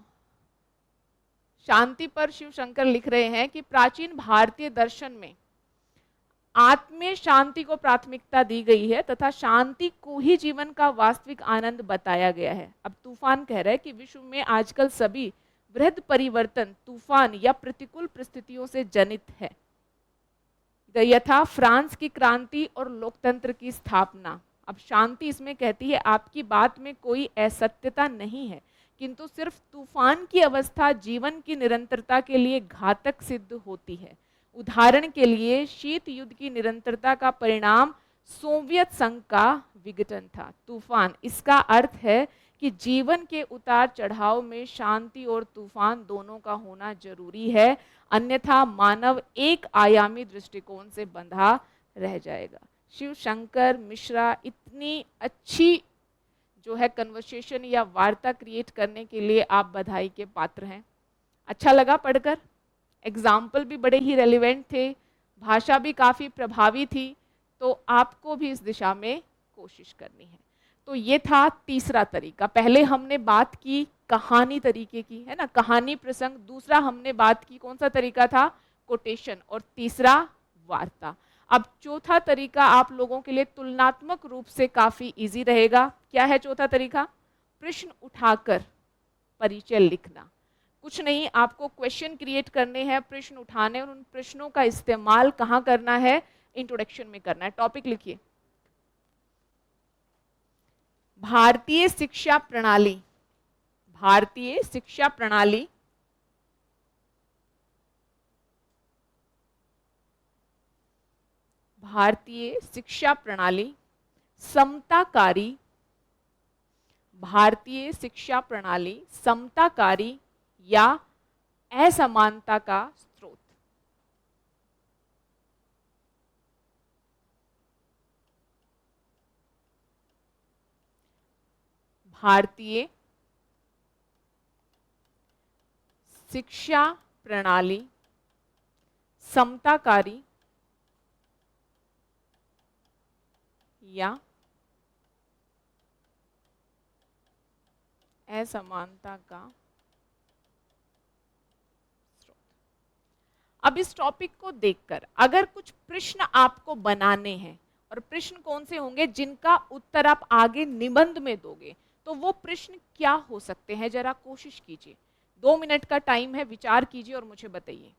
शांति पर शिव शंकर लिख रहे हैं कि प्राचीन भारतीय दर्शन में आत्मीय शांति को प्राथमिकता दी गई है तथा शांति को ही जीवन का वास्तविक आनंद बताया गया है। अब तूफान कह रहा है कि विश्व में आजकल सभी वृहद परिवर्तन तूफान या प्रतिकूल परिस्थितियों से जनित है। यथा फ्रांस की क्रांति और लोकतंत्र की स्थापना। अब शांति इसमें कहती है आपकी बात में कोई असत्यता नहीं है, किंतु सिर्फ तूफान की अवस्था जीवन की निरंतरता के लिए घातक सिद्ध होती है। उदाहरण के लिए शीत युद्ध की निरंतरता का परिणाम सोवियत संघ का विघटन था। तूफान, इसका अर्थ है कि जीवन के उतार चढ़ाव में शांति और तूफान दोनों का होना जरूरी है, अन्यथा मानव एक आयामी दृष्टिकोण से बंधा रह जाएगा। शिव शंकर मिश्रा, इतनी अच्छी जो है कन्वर्सेशन या वार्ता क्रिएट करने के लिए आप बधाई के पात्र हैं। अच्छा लगा पढ़कर? एग्जाम्पल भी बड़े ही रेलिवेंट थे, भाषा भी काफ़ी प्रभावी थी, तो आपको भी इस दिशा में कोशिश करनी है। तो ये था तीसरा तरीका। पहले हमने बात की कहानी तरीके की, है ना, कहानी प्रसंग। दूसरा हमने बात की कौन सा तरीका था? कोटेशन। और तीसरा वार्ता। अब चौथा तरीका आप लोगों के लिए तुलनात्मक रूप से काफी इजी रहेगा। क्या है चौथा तरीका? प्रश्न उठाकर परिचय लिखना। कुछ नहीं, आपको क्वेश्चन क्रिएट करने हैं, प्रश्न उठाने, और उन प्रश्नों का इस्तेमाल कहाँ करना है? इंट्रोडक्शन में करना है। टॉपिक लिखिए, भारतीय शिक्षा प्रणाली। भारतीय शिक्षा प्रणाली भारतीय शिक्षा प्रणाली समताकारी। भारतीय शिक्षा प्रणाली समताकारी या असमानता का स्रोत। भारतीय शिक्षा प्रणाली समताकारी या असमानता का स्रोत। अब इस टॉपिक को देखकर अगर कुछ प्रश्न आपको बनाने हैं, और प्रश्न कौन से होंगे? जिनका उत्तर आप आगे निबंध में दोगे, तो वो प्रश्न क्या हो सकते हैं? जरा कोशिश कीजिए। 2 मिनट का टाइम है, विचार कीजिए और मुझे बताइए।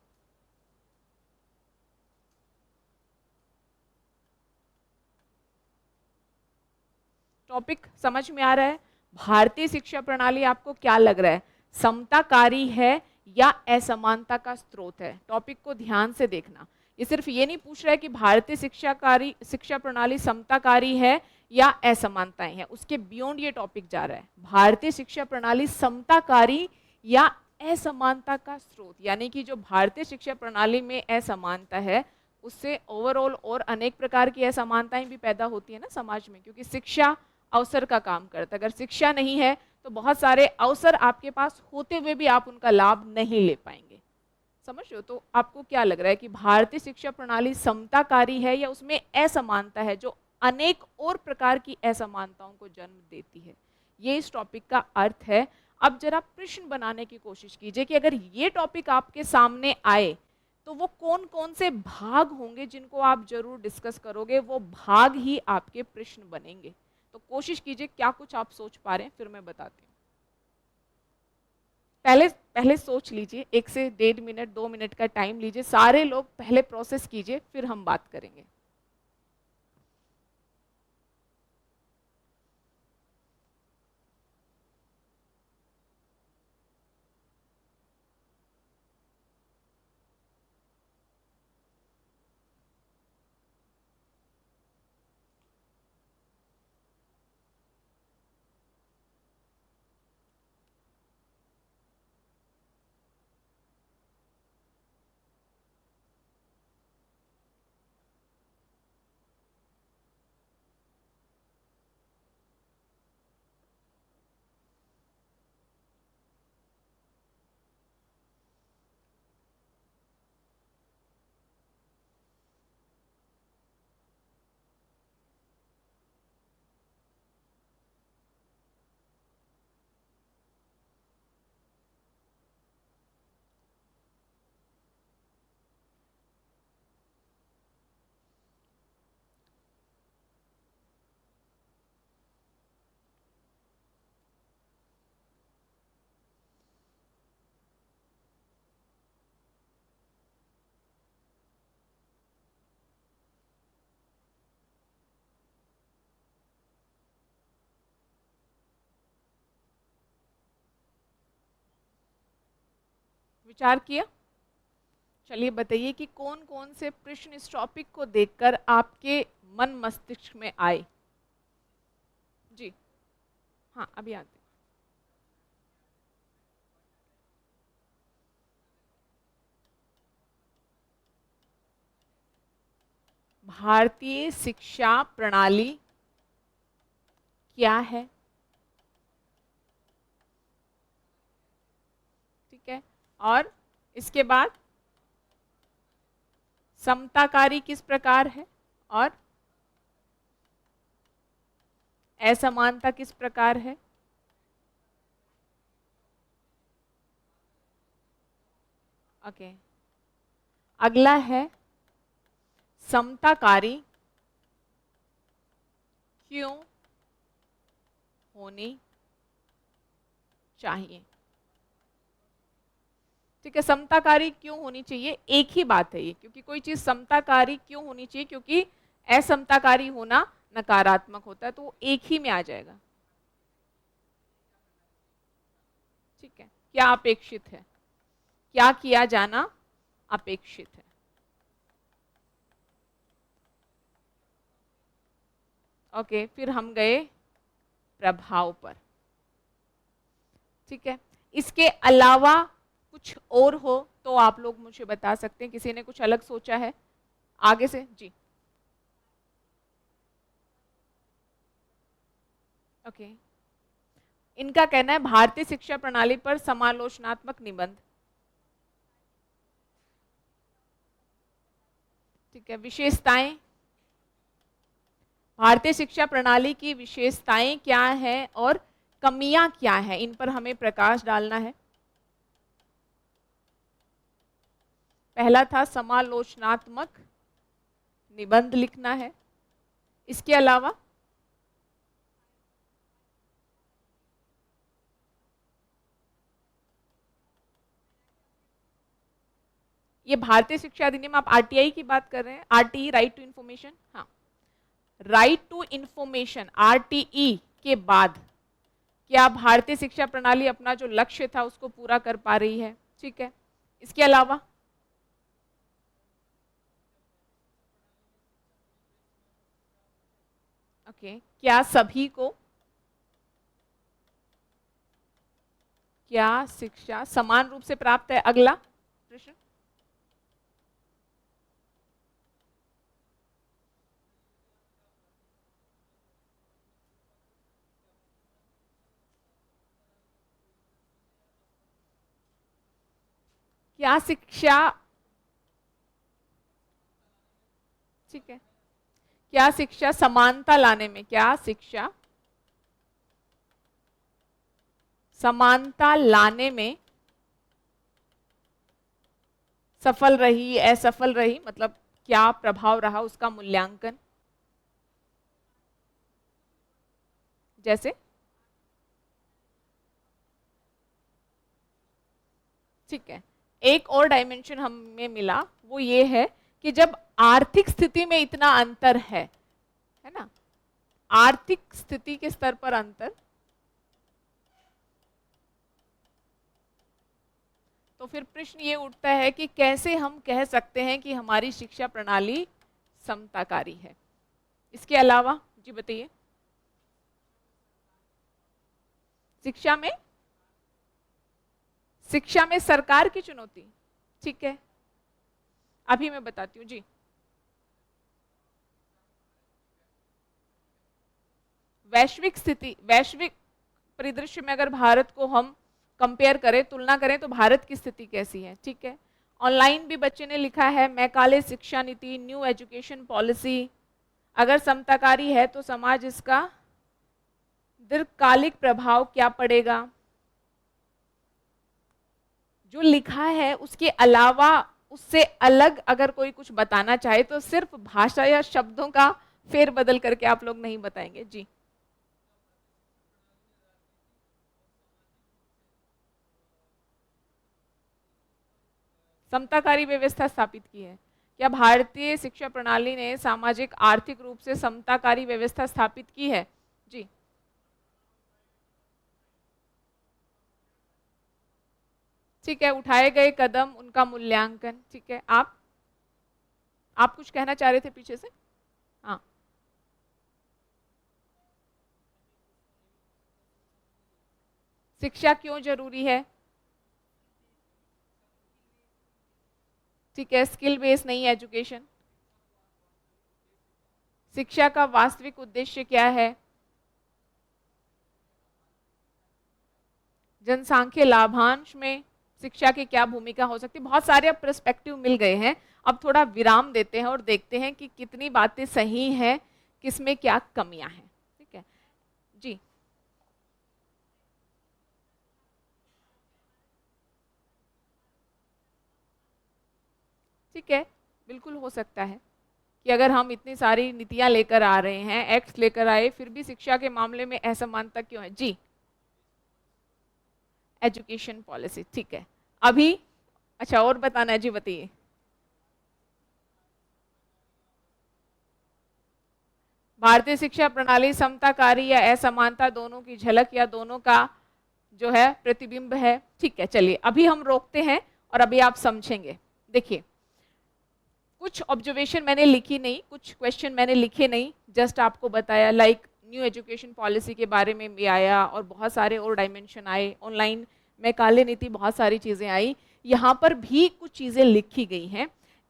टॉपिक समझ में आ रहा है? भारतीय शिक्षा प्रणाली आपको क्या लग रहा है? समताकारी है या असमानता का स्रोत है? टॉपिक को ध्यान से देखना। ये सिर्फ ये नहीं पूछ रहा है कि भारतीय शिक्षा प्रणाली समताकारी है या असमानताएं हैं, उसके बियॉन्ड ये टॉपिक जा रहा है। भारतीय शिक्षा प्रणाली समताकारी या असमानता का स्रोत, यानी कि जो भारतीय शिक्षा प्रणाली में असमानता है, उससे ओवरऑल और अनेक प्रकार की असमानताएं भी पैदा होती है ना समाज में, क्योंकि शिक्षा अवसर का काम करता है। अगर शिक्षा नहीं है तो बहुत सारे अवसर आपके पास होते हुए भी आप उनका लाभ नहीं ले पाएंगे। समझ रहे हो? तो आपको क्या लग रहा है कि भारतीय शिक्षा प्रणाली समताकारी है या उसमें असमानता है, जो अनेक और प्रकार की असमानताओं को जन्म देती है? ये इस टॉपिक का अर्थ है। अब जरा प्रश्न बनाने की कोशिश कीजिए कि अगर ये टॉपिक आपके सामने आए तो वो कौन कौन से भाग होंगे जिनको आप जरूर डिस्कस करोगे, वो भाग ही आपके प्रश्न बनेंगे। तो कोशिश कीजिए, क्या कुछ आप सोच पा रहे हैं, फिर मैं बताती हूँ। पहले पहले सोच लीजिए, 1 से 1.5 मिनट 2 मिनट का टाइम लीजिए, सारे लोग पहले प्रोसेस कीजिए, फिर हम बात करेंगे। विचार किया? चलिए बताइए कि कौन कौन से प्रश्न इस टॉपिक को देखकर आपके मन मस्तिष्क में आए। जी हाँ, अभी आते हैं। भारतीय शिक्षा प्रणाली क्या है? ठीक है, और इसके बाद समताकारी किस प्रकार है और असमानता किस प्रकार है। ओके, अगला है समताकारी क्यों होनी चाहिए। ठीक है, समताकारी क्यों होनी चाहिए, एक ही बात है ये, क्योंकि कोई चीज समताकारी क्यों होनी चाहिए, क्योंकि असमताकारी होना नकारात्मक होता है, तो वो एक ही में आ जाएगा। ठीक है, क्या अपेक्षित है, क्या किया जाना अपेक्षित है। ओके, फिर हम गए प्रभाव पर। ठीक है, इसके अलावा कुछ और हो तो आप लोग मुझे बता सकते हैं, किसी ने कुछ अलग सोचा है आगे से। जी ओके, इनका कहना है भारतीय शिक्षा प्रणाली पर समालोचनात्मक निबंध। ठीक है, विशेषताएं, भारतीय शिक्षा प्रणाली की विशेषताएं क्या हैं और कमियां क्या हैं, इन पर हमें प्रकाश डालना है। पहला था समालोचनात्मक निबंध लिखना है। इसके अलावा ये भारतीय शिक्षा अधिनियम, आप आरटीआई की बात कर रहे हैं, आरटीई, राइट टू इंफॉर्मेशन। हाँ, राइट टू इंफॉर्मेशन आरटीई के बाद क्या भारतीय शिक्षा प्रणाली अपना जो लक्ष्य था उसको पूरा कर पा रही है। ठीक है, इसके अलावा ओके, क्या सभी को, क्या शिक्षा समान रूप से प्राप्त है। अगला प्रश्न, क्या शिक्षा, ठीक है, क्या शिक्षा समानता लाने में, क्या शिक्षा समानता लाने में सफल रही, असफल रही, मतलब क्या प्रभाव रहा उसका मूल्यांकन। जैसे ठीक है, एक और डायमेंशन हमें मिला, वो ये है कि जब आर्थिक स्थिति में इतना अंतर है ना, आर्थिक स्थिति के स्तर पर अंतर, तो फिर प्रश्न ये उठता है कि कैसे हम कह सकते हैं कि हमारी शिक्षा प्रणाली समताकारी है। इसके अलावा जी बताइए, शिक्षा में, शिक्षा में सरकार की चुनौती। ठीक है, अभी मैं बताती हूँ जी। वैश्विक स्थिति, वैश्विक परिदृश्य में अगर भारत को हम कंपेयर करें, तुलना करें, तो भारत की स्थिति कैसी है। ठीक है, ऑनलाइन भी बच्चे ने लिखा है, मैकाले शिक्षा नीति, न्यू एजुकेशन पॉलिसी अगर समताकारी है तो समाज इसका दीर्घकालिक प्रभाव क्या पड़ेगा। जो लिखा है उसके अलावा, उससे अलग अगर कोई कुछ बताना चाहे तो सिर्फ भाषा या शब्दों का फेर बदल करके आप लोग नहीं बताएंगे जी। समताकारी व्यवस्था स्थापित की है, क्या भारतीय शिक्षा प्रणाली ने सामाजिक आर्थिक रूप से समताकारी व्यवस्था स्थापित की है जी। ठीक है, उठाए गए कदम, उनका मूल्यांकन। ठीक है, आप कुछ कहना चाह रहे थे पीछे से। हाँ, शिक्षा क्यों जरूरी है। ठीक है, स्किल बेस्ड नहीं एजुकेशन। शिक्षा का वास्तविक उद्देश्य क्या है। जनसांख्यिकीय लाभांश में शिक्षा की क्या भूमिका हो सकती है, बहुत सारे अब पर्सपेक्टिव मिल गए हैं। अब थोड़ा विराम देते हैं और देखते हैं कि कितनी बातें सही हैं, किसमें क्या कमियां हैं। ठीक है जी। ठीक है, बिल्कुल हो सकता है कि अगर हम इतनी सारी नीतियां लेकर आ रहे हैं, एक्ट्स लेकर आए, फिर भी शिक्षा के मामले में असमानता क्यों है जी। एजुकेशन पॉलिसी, ठीक है। अभी अच्छा और बताना है जी, बताइए। भारतीय शिक्षा प्रणाली समताकारी या असमानता दोनों की झलक या दोनों का जो है प्रतिबिंब है। ठीक है, चलिए अभी हम रोकते हैं और अभी आप समझेंगे। देखिए, कुछ ऑब्जर्वेशन मैंने लिखी नहीं, कुछ क्वेश्चन मैंने लिखे नहीं, जस्ट आपको बताया। लाइक न्यू एजुकेशन पॉलिसी के बारे में भी आया और बहुत सारे और डायमेंशन आए, ऑनलाइन में काले नीति, बहुत सारी चीज़ें आई। यहाँ पर भी कुछ चीज़ें लिखी गई हैं।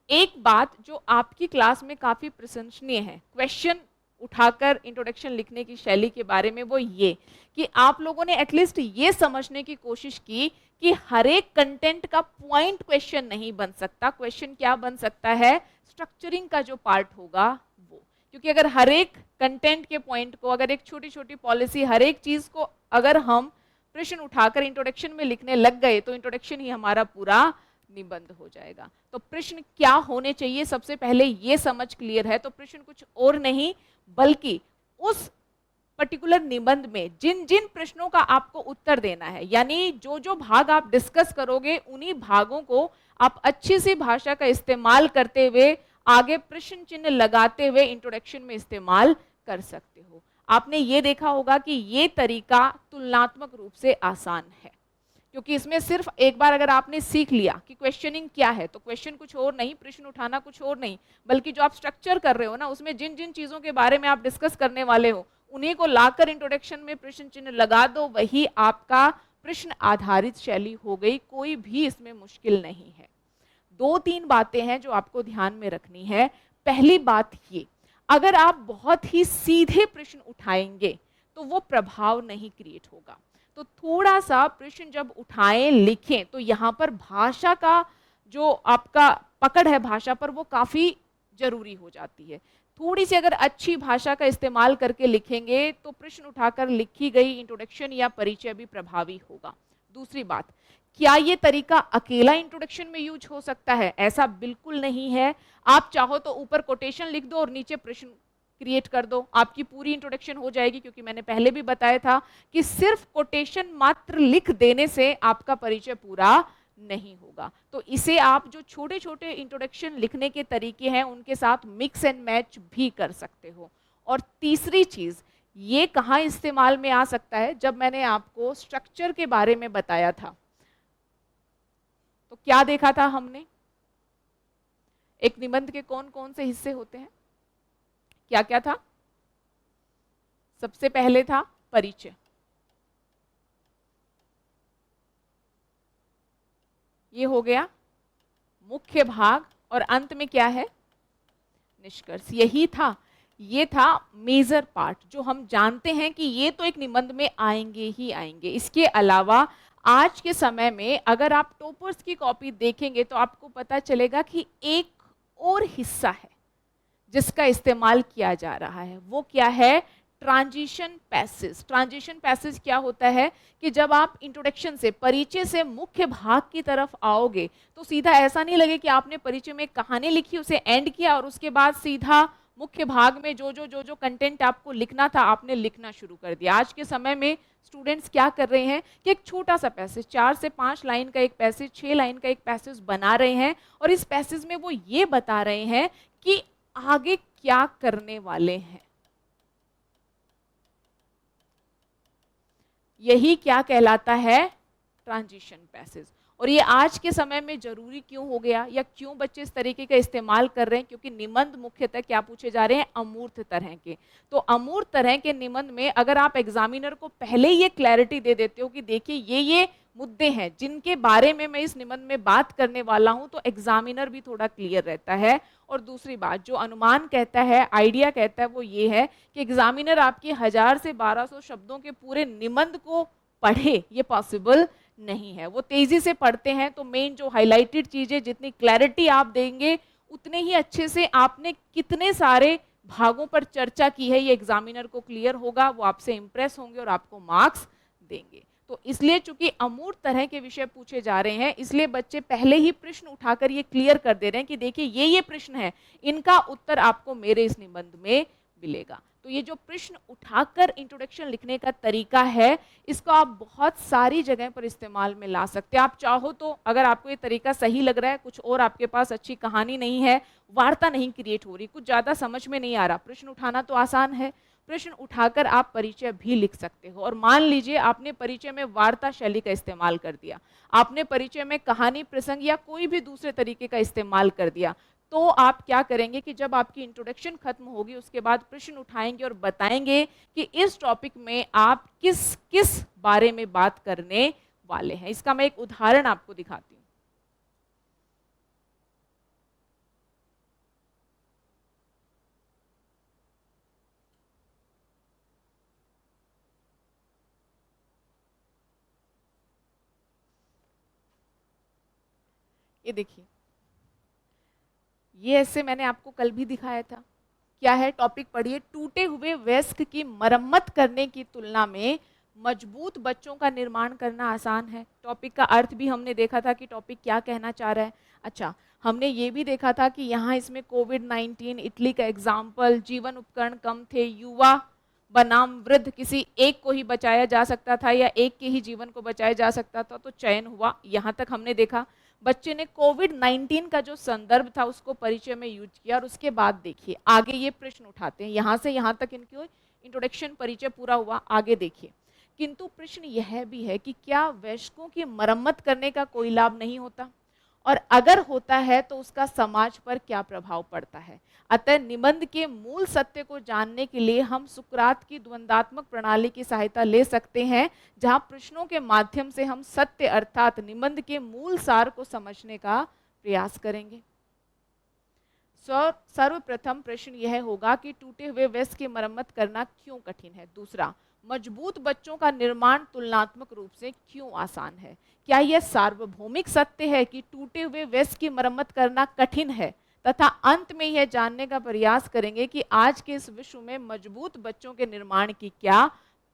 एक बात जो आपकी क्लास में काफ़ी प्रशंसनीय है, क्वेश्चन उठाकर इंट्रोडक्शन लिखने की शैली के बारे में, वो ये कि आप लोगों ने एटलीस्ट ये समझने की कोशिश की कि हर एक कंटेंट का पॉइंट क्वेश्चन नहीं बन सकता। क्वेश्चन क्या बन सकता है, स्ट्रक्चरिंग का जो पार्ट होगा वो। क्योंकि अगर हर एक कंटेंट के पॉइंट को, अगर एक छोटी छोटी पॉलिसी, हर एक चीज को अगर हम प्रश्न उठाकर इंट्रोडक्शन में लिखने लग गए तो इंट्रोडक्शन ही हमारा पूरा निबंध हो जाएगा। तो प्रश्न क्या होने चाहिए, सबसे पहले ये समझ क्लियर है। तो प्रश्न कुछ और नहीं बल्कि उस पर्टिकुलर निबंध में जिन जिन प्रश्नों का आपको उत्तर देना है, यानी जो जो भाग आप डिस्कस करोगे, उन्हीं भागों को आप अच्छी सी भाषा का इस्तेमाल करते हुए, आगे प्रश्न चिन्ह लगाते हुए इंट्रोडक्शन में इस्तेमाल कर सकते हो। आपने ये देखा होगा कि ये तरीका तुलनात्मक रूप से आसान है, क्योंकि इसमें सिर्फ एक बार अगर आपने सीख लिया कि क्वेश्चनिंग क्या है, तो क्वेश्चन कुछ और नहीं, प्रश्न उठाना कुछ और नहीं, बल्कि जो आप स्ट्रक्चर कर रहे हो ना, उसमें जिन जिन चीजों के बारे में आप डिस्कस करने वाले हो, उन्हीं को लाकर इंट्रोडक्शन में प्रश्न चिन्ह लगा दो, वही आपका प्रश्न आधारित शैली हो गई। कोई भी इसमें मुश्किल नहीं है। दो तीन बातें हैं जो आपको ध्यान में रखनी है। पहली बात ये, अगर आप बहुत ही सीधे प्रश्न उठाएंगे तो वो प्रभाव नहीं क्रिएट होगा। तो थोड़ा सा प्रश्न जब उठाएं, लिखें, तो यहाँ पर भाषा का जो आपका पकड़ है भाषा पर, वो काफ़ी जरूरी हो जाती है। थोड़ी सी अगर अच्छी भाषा का इस्तेमाल करके लिखेंगे तो प्रश्न उठाकर लिखी गई इंट्रोडक्शन या परिचय भी प्रभावी होगा। दूसरी बात, क्या ये तरीका अकेला इंट्रोडक्शन में यूज हो सकता है? ऐसा बिल्कुल नहीं है। आप चाहो तो ऊपर कोटेशन लिख दो और नीचे प्रश्न क्रिएट कर दो, आपकी पूरी इंट्रोडक्शन हो जाएगी। क्योंकि मैंने पहले भी बताया था कि सिर्फ कोटेशन मात्र लिख देने से आपका परिचय पूरा नहीं होगा। तो इसे आप जो छोटे छोटे इंट्रोडक्शन लिखने के तरीके हैं उनके साथ मिक्स एंड मैच भी कर सकते हो। और तीसरी चीज, ये कहाँ इस्तेमाल में आ सकता है, जब मैंने आपको स्ट्रक्चर के बारे में बताया था तो क्या देखा था हमने, एक निबंध के कौन कौन से हिस्से होते हैं, क्या क्या था? सबसे पहले था परिचय, ये हो गया मुख्य भाग, और अंत में क्या है, निष्कर्ष। यही था, ये था मेजर पार्ट जो हम जानते हैं कि ये तो एक निबंध में आएंगे ही आएंगे। इसके अलावा आज के समय में अगर आप टॉपर्स की कॉपी देखेंगे तो आपको पता चलेगा कि एक और हिस्सा है जिसका इस्तेमाल किया जा रहा है। वो क्या है, ट्रांजिशन पैसेज। ट्रांजिशन पैसेज क्या होता है कि जब आप इंट्रोडक्शन से, परिचय से मुख्य भाग की तरफ आओगे तो सीधा ऐसा नहीं लगे कि आपने परिचय में एक कहानी लिखी, उसे एंड किया और उसके बाद सीधा मुख्य भाग में जो कंटेंट आपको लिखना था आपने लिखना शुरू कर दिया। आज के समय में स्टूडेंट्स क्या कर रहे हैं कि एक छोटा सा पैसेज, 4 से 5 लाइन का एक पैसेज, 6 लाइन का एक पैसेज बना रहे हैं और इस पैसेज में वो ये बता रहे हैं कि आगे क्या करने वाले हैं। यही क्या कहलाता है, ट्रांजिशन पैसेज। और ये आज के समय में जरूरी क्यों हो गया, या क्यों बच्चे इस तरीके का इस्तेमाल कर रहे हैं? क्योंकि निबंध मुख्यतः क्या पूछे जा रहे हैं, अमूर्त तरह के। तो अमूर्त तरह के निबंध में अगर आप एग्जामिनर को पहले ये क्लैरिटी दे देते हो कि देखिए ये मुद्दे हैं जिनके बारे में मैं इस निबंध में बात करने वाला हूं, तो एग्जामिनर भी थोड़ा क्लियर रहता है। और दूसरी बात, जो अनुमान कहता है, आइडिया कहता है, वो ये है कि एग्जामिनर आपके 1000 से 1200 शब्दों के पूरे निबंध को पढ़े, ये पॉसिबल नहीं है। वो तेजी से पढ़ते हैं तो मेन जो हाईलाइटेड चीजें, जितनी क्लैरिटी आप देंगे उतने ही अच्छे से आपने कितने सारे भागों पर चर्चा की है ये एग्जामिनर को क्लियर होगा, वो आपसे इंप्रेस होंगे और आपको मार्क्स देंगे। तो इसलिए चूंकि अमूर्त तरह के विषय पूछे जा रहे हैं, इसलिए बच्चे पहले ही प्रश्न उठाकर ये क्लियर कर दे रहे हैं कि देखिए ये प्रश्न है, इनका उत्तर आपको मेरे इस निबंध में मिलेगा। तो ये जो प्रश्न उठाकर इंट्रोडक्शन लिखने का तरीका है, इसको आप बहुत सारी जगह पर इस्तेमाल में ला सकते हैं। आप चाहो तो, अगर आपको ये तरीका सही लग रहा है, कुछ और आपके पास अच्छी कहानी नहीं है, वार्ता नहीं क्रिएट हो रही, कुछ ज़्यादा समझ में नहीं आ रहा, प्रश्न उठाना तो आसान है, प्रश्न उठाकर आप परिचय भी लिख सकते हो। और मान लीजिए आपने परिचय में वार्ता शैली का इस्तेमाल कर दिया, आपने परिचय में कहानी, प्रसंग या कोई भी दूसरे तरीके का इस्तेमाल कर दिया, तो आप क्या करेंगे कि जब आपकी इंट्रोडक्शन खत्म होगी उसके बाद प्रश्न उठाएंगे और बताएंगे कि इस टॉपिक में आप किस किस बारे में बात करने वाले हैं। इसका मैं एक उदाहरण आपको दिखाती हूँ। ये देखिए, ये ऐसे मैंने आपको कल भी दिखाया था। क्या है, टॉपिक पढ़िए, टूटे हुए वयस्क की मरम्मत करने की तुलना में मजबूत बच्चों का निर्माण करना आसान है। टॉपिक का अर्थ भी हमने देखा था कि टॉपिक क्या कहना चाह रहा है। अच्छा, हमने ये भी देखा था कि यहाँ इसमें कोविड-19, इटली का एग्जाम्पल, जीवन उपकरण कम थे, युवा बनाम वृद्ध, किसी एक को ही बचाया जा सकता था या एक के ही जीवन को बचाया जा सकता था, तो चयन हुआ। यहाँ तक हमने देखा। बच्चे ने कोविड-19 का जो संदर्भ था उसको परिचय में यूज किया, और उसके बाद देखिए आगे ये प्रश्न उठाते हैं। यहाँ से यहाँ तक इनकी इंट्रोडक्शन, परिचय पूरा हुआ। आगे देखिए, किंतु प्रश्न यह भी है कि क्या वयस्कों की मरम्मत करने का कोई लाभ नहीं होता, और अगर होता है तो उसका समाज पर क्या प्रभाव पड़ता है। अतः निबंध के मूल सत्य को जानने के लिए हम सुकरात की द्वंद्वात्मक प्रणाली की सहायता ले सकते हैं, जहां प्रश्नों के माध्यम से हम सत्य अर्थात निबंध के मूल सार को समझने का प्रयास करेंगे। सर्वप्रथम प्रश्न यह होगा कि टूटे हुए वयस्क की मरम्मत करना क्यों कठिन है। दूसरा, मजबूत बच्चों का निर्माण तुलनात्मक रूप से क्यों आसान है। क्या यह सार्वभौमिक सत्य है कि टूटे हुए वयस्क की मरम्मत करना कठिन है, तथा अंत में यह जानने का प्रयास करेंगे कि आज के इस विश्व में मजबूत बच्चों के निर्माण की क्या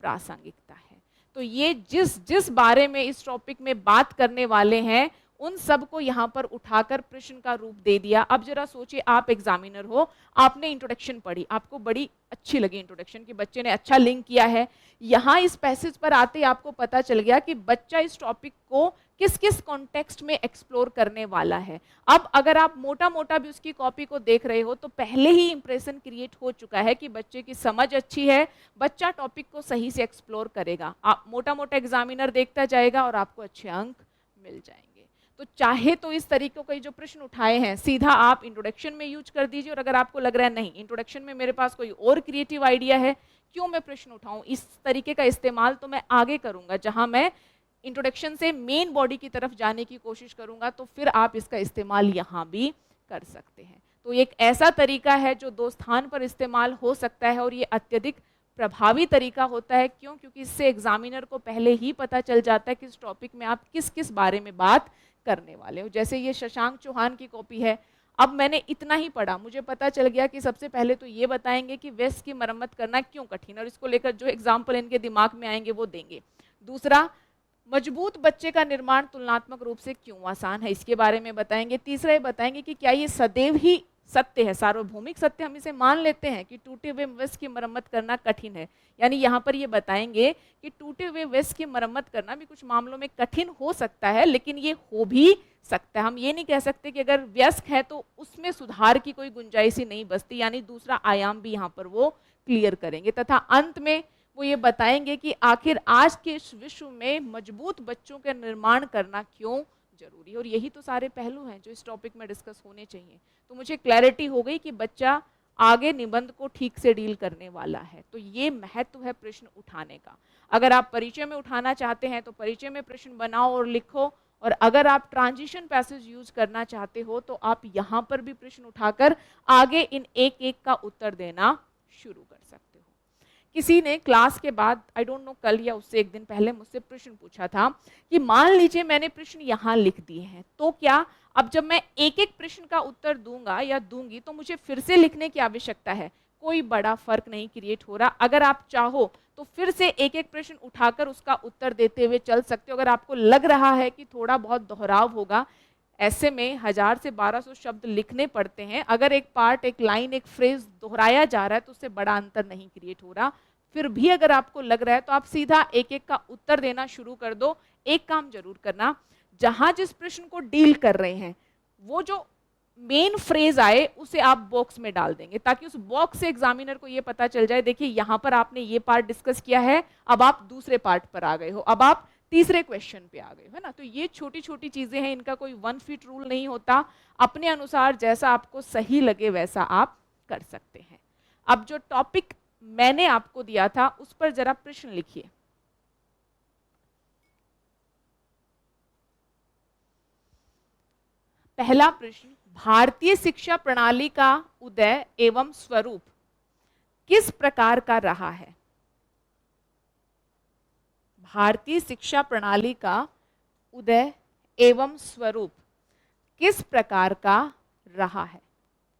प्रासंगिकता है। तो ये जिस बारे में इस टॉपिक में बात करने वाले हैं, उन सबको यहाँ पर उठाकर प्रश्न का रूप दे दिया। अब जरा सोचिए, आप एग्जामिनर हो, आपने इंट्रोडक्शन पढ़ी, आपको बड़ी अच्छी लगी इंट्रोडक्शन, कि बच्चे ने अच्छा लिंक किया है। यहाँ इस पैसेज पर आते ही आपको पता चल गया कि बच्चा इस टॉपिक को किस किस कॉन्टेक्स्ट में एक्सप्लोर करने वाला है। अब अगर आप मोटा मोटा भी उसकी कॉपी को देख रहे हो तो पहले ही इंप्रेशन क्रिएट हो चुका है कि बच्चे की समझ अच्छी है, बच्चा टॉपिक को सही से एक्सप्लोर करेगा। आप मोटा मोटा एग्जामिनर देखता जाएगा और आपको अच्छे अंक मिल जाएंगे। तो चाहे तो इस तरीके के जो प्रश्न उठाए हैं सीधा आप इंट्रोडक्शन में यूज कर दीजिए, और अगर आपको लग रहा है नहीं, इंट्रोडक्शन में मेरे पास कोई और क्रिएटिव आइडिया है, क्यों मैं प्रश्न उठाऊं, इस तरीके का इस्तेमाल तो मैं आगे करूंगा, जहां मैं इंट्रोडक्शन से मेन बॉडी की तरफ जाने की कोशिश करूंगा, तो फिर आप इसका इस्तेमाल यहाँ भी कर सकते हैं। तो एक ऐसा तरीका है जो दो स्थान पर इस्तेमाल हो सकता है, और ये अत्यधिक प्रभावी तरीका होता है। क्यों? क्योंकि इससे एग्जामिनर को पहले ही पता चल जाता है कि इस टॉपिक में आप किस किस बारे में बात करने वाले हो। जैसे ये शशांक चौहान की कॉपी है, अब मैंने इतना ही पढ़ा, मुझे पता चल गया कि सबसे पहले तो ये बताएंगे कि वयस्क की मरम्मत करना क्यों कठिन है, और इसको लेकर जो एग्जाम्पल इनके दिमाग में आएंगे वो देंगे। दूसरा, मजबूत बच्चे का निर्माण तुलनात्मक रूप से क्यों आसान है, इसके बारे में बताएंगे। तीसरा, ये बताएंगे कि क्या ये सदैव ही सत्य है, सार्वभौमिक सत्य हम इसे मान लेते हैं कि टूटे हुए वयस्क की मरम्मत करना कठिन है। यानी यहाँ पर ये बताएंगे कि टूटे हुए वयस्क की मरम्मत करना भी कुछ मामलों में कठिन हो सकता है, लेकिन ये हो भी सकता है। हम ये नहीं कह सकते कि अगर वयस्क है तो उसमें सुधार की कोई गुंजाइश ही नहीं बचती, यानी दूसरा आयाम भी यहाँ पर वो क्लियर करेंगे। तथा अंत में वो ये बताएंगे कि आखिर आज के इस विश्व में मजबूत बच्चों का निर्माण करना क्यों जरूरी है। और यही तो सारे पहलू हैं जो इस टॉपिक में डिस्कस होने चाहिए। तो मुझे क्लैरिटी हो गई कि बच्चा आगे निबंध को ठीक से डील करने वाला है। तो ये महत्व है प्रश्न उठाने का। अगर आप परिचय में उठाना चाहते हैं तो परिचय में प्रश्न बनाओ और लिखो, और अगर आप ट्रांजिशन पैसेज यूज करना चाहते हो तो आप यहाँ पर भी प्रश्न उठाकर आगे इन एक एक का उत्तर देना शुरू कर सकते हो। किसी ने क्लास के बाद, आई डोंट नो कल या उससे एक दिन पहले मुझसे प्रश्न पूछा था कि मान लीजिए मैंने प्रश्न यहाँ लिख दिए हैं, तो क्या अब जब मैं एक एक प्रश्न का उत्तर दूंगा या दूंगी तो मुझे फिर से लिखने की आवश्यकता है? कोई बड़ा फर्क नहीं क्रिएट हो रहा। अगर आप चाहो तो फिर से एक एक प्रश्न उठाकर उसका उत्तर देते हुए चल सकते हो। अगर आपको लग रहा है कि थोड़ा बहुत दोहराव होगा, ऐसे में 1000 से 1200 शब्द लिखने पड़ते हैं। अगर एक पार्ट, एक लाइन, एक फ्रेज दोहराया जा रहा है तो उससे बड़ा अंतर नहीं क्रिएट हो रहा। फिर भी अगर आपको लग रहा है तो आप सीधा एक एक का उत्तर देना शुरू कर दो। एक काम जरूर करना, जहां जिस प्रश्न को डील कर रहे हैं वो जो मेन फ्रेज आए उसे आप बॉक्स में डाल देंगे, ताकि उस बॉक्स से एग्जामिनर को ये पता चल जाए, देखिए यहां पर आपने ये पार्ट डिस्कस किया है, अब आप दूसरे पार्ट पर आ गए हो, अब आप तीसरे क्वेश्चन पे आ गए हो, है ना। तो ये छोटी छोटी चीजें हैं, इनका कोई 1 फीट रूल नहीं होता। अपने अनुसार जैसा आपको सही लगे वैसा आप कर सकते हैं। अब जो टॉपिक मैंने आपको दिया था उस पर जरा प्रश्न लिखिए। पहला प्रश्न, भारतीय शिक्षा प्रणाली का उदय एवं स्वरूप किस प्रकार का रहा है? भारतीय शिक्षा प्रणाली का उदय एवं स्वरूप किस प्रकार का रहा है?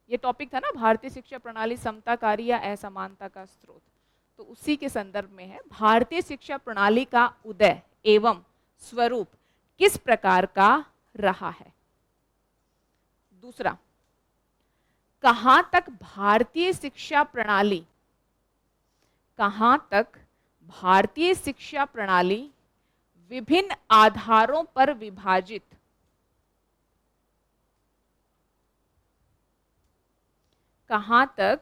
ये टॉपिक था ना, भारतीय शिक्षा प्रणाली समताकारी या असमानता का स्रोत, तो उसी के संदर्भ में है। भारतीय शिक्षा प्रणाली का उदय एवं स्वरूप किस प्रकार का रहा है? दूसरा, कहां तक भारतीय शिक्षा प्रणाली, कहां तक भारतीय शिक्षा प्रणाली विभिन्न आधारों पर विभाजित, कहां तक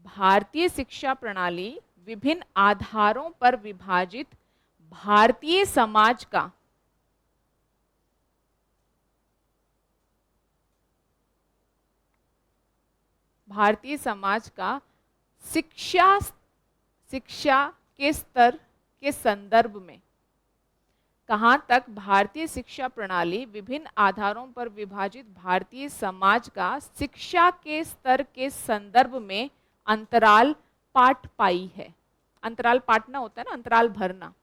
भारतीय शिक्षा प्रणाली विभिन्न आधारों पर विभाजित भारतीय समाज का, भारतीय समाज का शिक्षा के स्तर के संदर्भ में, कहां तक भारतीय शिक्षा प्रणाली विभिन्न आधारों पर विभाजित भारतीय समाज का शिक्षा के स्तर के संदर्भ में अंतराल पाट पाई है। अंतराल पाटना होता है ना, अंतराल भरना।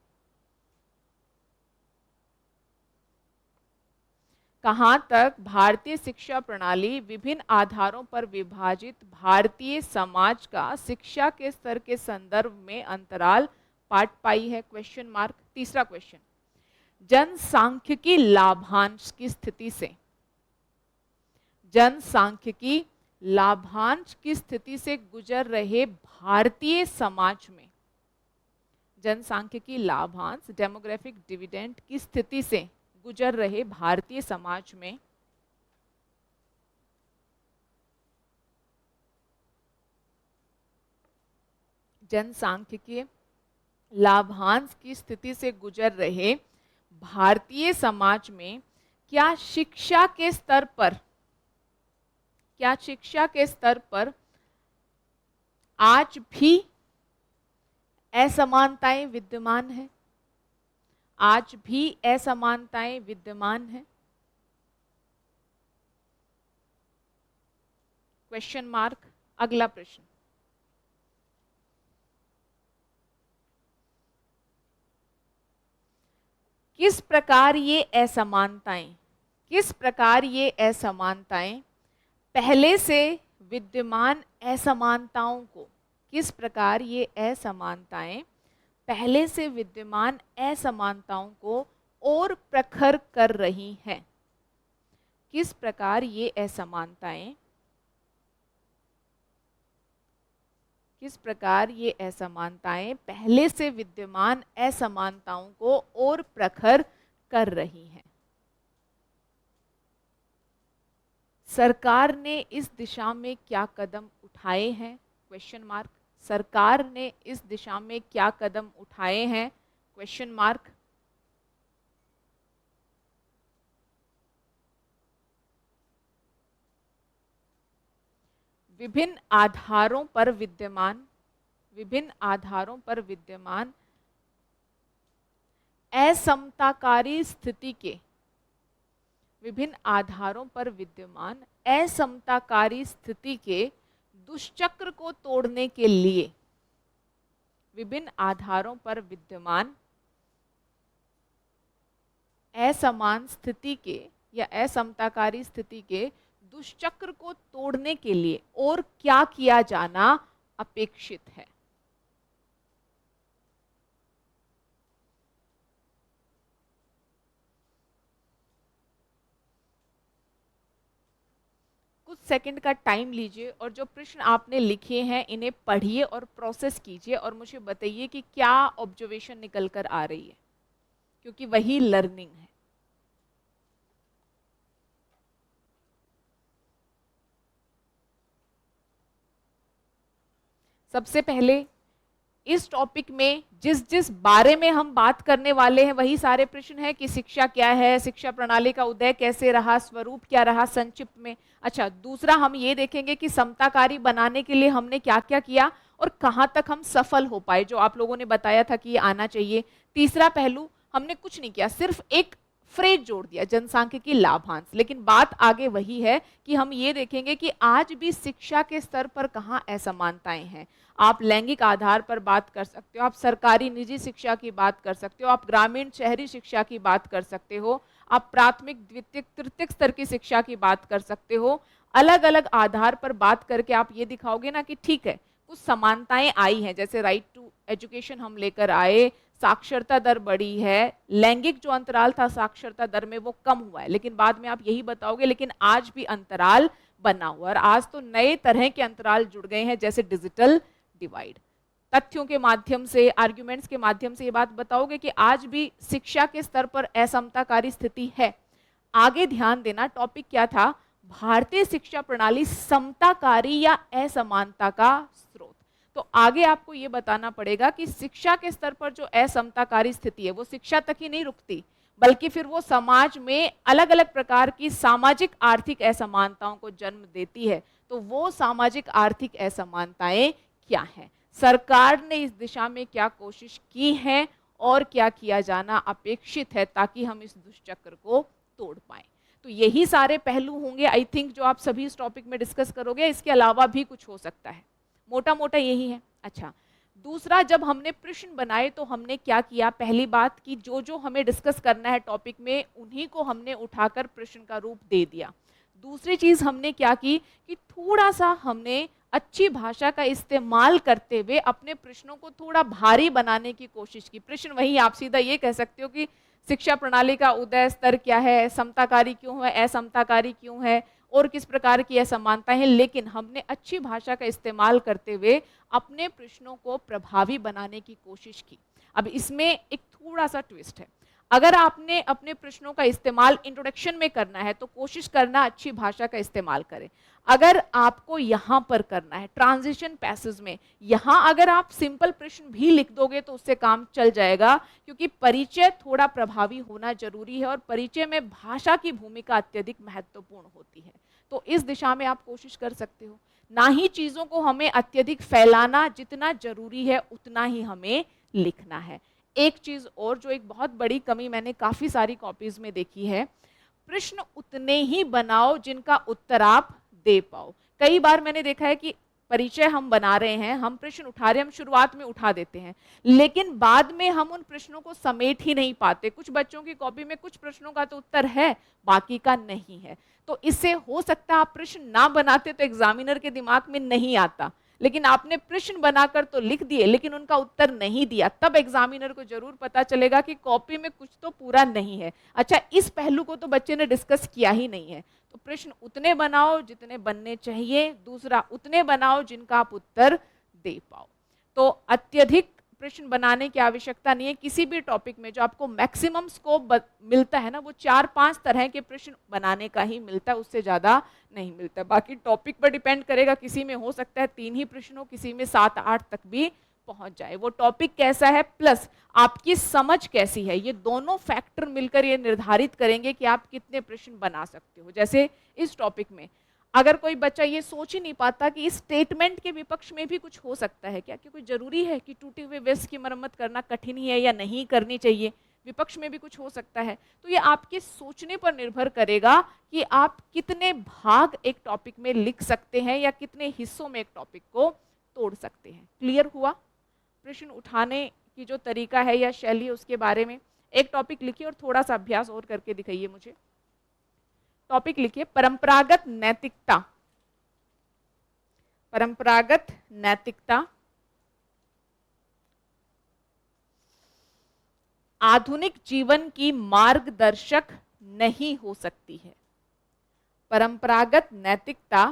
कहां तक भारतीय शिक्षा प्रणाली विभिन्न आधारों पर विभाजित भारतीय समाज का शिक्षा के स्तर के संदर्भ में अंतराल पाट पाई है? Question mark. तीसरा क्वेश्चन, जनसांख्यिकी लाभांश की स्थिति से, जनसांख्यिकी लाभांश की स्थिति से गुजर रहे भारतीय समाज में, जनसांख्यिकी लाभांश डेमोग्राफिक डिविडेंड की स्थिति से गुजर रहे भारतीय समाज में जनसांख्यिकीय लाभांश की स्थिति से गुजर रहे भारतीय समाज में क्या शिक्षा के स्तर पर, क्या शिक्षा के स्तर पर आज भी असमानताएं विद्यमान है? आज भी असमानताएं विद्यमान है? Question mark. अगला प्रश्न, किस प्रकार ये असमानताएं, किस प्रकार ये असमानताएं पहले से विद्यमान असमानताओं को, किस प्रकार ये असमानताएं पहले से विद्यमान असमानताओं को और प्रखर कर रही हैं? किस प्रकार ये असमानताएं, किस प्रकार ये असमानताएं पहले से विद्यमान असमानताओं को और प्रखर कर रही हैं? सरकार ने इस दिशा में क्या कदम उठाए हैं? Question mark. सरकार ने इस दिशा में क्या कदम उठाए हैं? Question mark. विभिन्न आधारों पर विद्यमान, विभिन्न आधारों पर विद्यमान असमताकारी स्थिति के, विभिन्न आधारों पर विद्यमान असमताकारी स्थिति के दुष्चक्र को तोड़ने के लिए, विभिन्न आधारों पर विद्यमान असमान स्थिति के या असमताकारी स्थिति के दुष्चक्र को तोड़ने के लिए और क्या किया जाना अपेक्षित है। कुछ सेकंड का टाइम लीजिए और जो प्रश्न आपने लिखे हैं इन्हें पढ़िए और प्रोसेस कीजिए और मुझे बताइए कि क्या ऑब्जर्वेशन निकल कर आ रही है, क्योंकि वही लर्निंग है। सबसे पहले इस टॉपिक में जिस जिस बारे में हम बात करने वाले हैं वही सारे प्रश्न हैं कि शिक्षा क्या है, शिक्षा प्रणाली का उदय कैसे रहा, स्वरूप क्या रहा संक्षिप्त में। अच्छा, दूसरा हम ये देखेंगे कि समताकारी बनाने के लिए हमने क्या क्या किया और कहाँ तक हम सफल हो पाए, जो आप लोगों ने बताया था कि ये आना चाहिए। तीसरा पहलू, हमने कुछ नहीं किया, सिर्फ एक फ्रेज जोड़ दिया, जनसांख्यिकी लाभांश, लेकिन बात आगे वही है कि हम ये देखेंगे कि आज भी शिक्षा के स्तर पर कहाँ असमानताएं हैं। आप लैंगिक आधार पर बात कर सकते हो, आप सरकारी निजी शिक्षा की बात कर सकते हो, आप ग्रामीण शहरी शिक्षा की बात कर सकते हो, आप प्राथमिक द्वितीयक तृतीयक स्तर की शिक्षा की बात कर सकते हो। अलग अलग आधार पर बात करके आप ये दिखाओगे ना कि ठीक है कुछ समानताएं आई हैं, जैसे राइट टू एजुकेशन हम लेकर आए, साक्षरता दर बढ़ी है, लैंगिक जो अंतराल था साक्षरता दर में वो कम हुआ है, लेकिन बाद में आप यही बताओगे लेकिन आज भी अंतराल बना हुआ है। और आज तो नए तरह के अंतराल जुड़ गए हैं, जैसे डिजिटल डिवाइड। तथ्यों के माध्यम से, आर्ग्यूमेंट्स के माध्यम से ये बात बताओगे कि आज भी शिक्षा के स्तर पर असमताकारी स्थिति है। आगे ध्यान देना, टॉपिक क्या था, भारतीय शिक्षा प्रणाली समताकारी या असमानता का स्रोत। तो आगे आपको ये बताना पड़ेगा कि शिक्षा के स्तर पर जो असमताकारी स्थिति है वो शिक्षा तक ही नहीं रुकती, बल्कि फिर वो समाज में अलग अलग प्रकार की सामाजिक आर्थिक असमानताओं को जन्म देती है। तो वो सामाजिक आर्थिक असमानताएं क्या हैं, सरकार ने इस दिशा में क्या कोशिश की है और क्या किया जाना अपेक्षित है ताकि हम इस दुष्चक्र को तोड़ पाएं। तो यही सारे पहलू होंगे आई थिंक जो आप सभी इस टॉपिक में डिस्कस करोगे। इसके अलावा भी कुछ हो सकता है, मोटा मोटा यही है। अच्छा, दूसरा, जब हमने प्रश्न बनाए तो हमने क्या किया, पहली बात कि जो जो हमें डिस्कस करना है टॉपिक में उन्हीं को हमने उठाकर प्रश्न का रूप दे दिया। दूसरी चीज हमने क्या की कि थोड़ा सा हमने अच्छी भाषा का इस्तेमाल करते हुए अपने प्रश्नों को थोड़ा भारी बनाने की कोशिश की। प्रश्न वही, आप सीधा ये कह सकते हो कि शिक्षा प्रणाली का उदय स्तर क्या है, समताकारी क्यों है, असमताकारी क्यों है और किस प्रकार की असमानताएं हैं, लेकिन हमने अच्छी भाषा का इस्तेमाल करते हुए अपने प्रश्नों को प्रभावी बनाने की कोशिश की। अब इसमें एक थोड़ा सा ट्विस्ट है, अगर आपने अपने प्रश्नों का इस्तेमाल इंट्रोडक्शन में करना है तो कोशिश करना अच्छी भाषा का इस्तेमाल करें। अगर आपको यहाँ पर करना है ट्रांजिशन पैसेज में, यहाँ अगर आप सिंपल प्रश्न भी लिख दोगे तो उससे काम चल जाएगा, क्योंकि परिचय थोड़ा प्रभावी होना जरूरी है और परिचय में भाषा की भूमिका अत्यधिक महत्वपूर्ण होती है। तो इस दिशा में आप कोशिश कर सकते हो। ना ही चीज़ों को हमें अत्यधिक फैलाना, जितना जरूरी है उतना ही हमें लिखना है। एक चीज और जो एक बहुत बड़ी कमी मैंने काफी सारी कॉपीज में देखी है, प्रश्न उतने ही बनाओ जिनका उत्तर आप दे पाओ। कई बार मैंने देखा है कि परिचय हम बना रहे हैं, हम प्रश्न उठा रहे हैं, हम शुरुआत में उठा देते हैं, लेकिन बाद में हम उन प्रश्नों को समेट ही नहीं पाते। कुछ बच्चों की कॉपी में कुछ प्रश्नों का तो उत्तर है, बाकी का नहीं है। तो इससे हो सकता है आप प्रश्न ना बनाते तो एग्जामिनर के दिमाग में नहीं आता, लेकिन आपने प्रश्न बनाकर तो लिख दिए लेकिन उनका उत्तर नहीं दिया, तब एग्जामिनर को जरूर पता चलेगा कि कॉपी में कुछ तो पूरा नहीं है। अच्छा, इस पहलू को तो बच्चे ने डिस्कस किया ही नहीं है। तो प्रश्न उतने बनाओ जितने बनने चाहिए, दूसरा उतने बनाओ जिनका आप उत्तर दे पाओ। तो अत्यधिक प्रश्न बनाने की आवश्यकता नहीं है। किसी भी टॉपिक में जो आपको मैक्सिमम स्कोप मिलता है ना, वो 4-5 तरह के प्रश्न बनाने का ही मिलता है, उससे ज्यादा नहीं मिलता। बाकी टॉपिक पर डिपेंड करेगा, किसी में हो सकता है 3 ही प्रश्न हो, किसी में 7-8 तक भी पहुंच जाए। वो टॉपिक कैसा है प्लस आपकी समझ कैसी है, ये दोनों फैक्टर मिलकर ये निर्धारित करेंगे कि आप कितने प्रश्न बना सकते हो। जैसे इस टॉपिक में अगर कोई बच्चा ये सोच ही नहीं पाता कि इस स्टेटमेंट के विपक्ष में भी कुछ हो सकता है क्या, कि कोई जरूरी है कि टूटे हुए वेस्ट की मरम्मत करना कठिन ही है या नहीं करनी चाहिए, विपक्ष में भी कुछ हो सकता है। तो ये आपके सोचने पर निर्भर करेगा कि आप कितने भाग एक टॉपिक में लिख सकते हैं या कितने हिस्सों में एक टॉपिक को तोड़ सकते हैं। क्लियर हुआ? प्रश्न उठाने की जो तरीका है या शैली है उसके बारे में एक टॉपिक लिखिए और थोड़ा सा अभ्यास और करके दिखाइए मुझे। टॉपिक लिखिए परंपरागत नैतिकता। परंपरागत नैतिकता आधुनिक जीवन की मार्गदर्शक नहीं हो सकती है। परंपरागत नैतिकता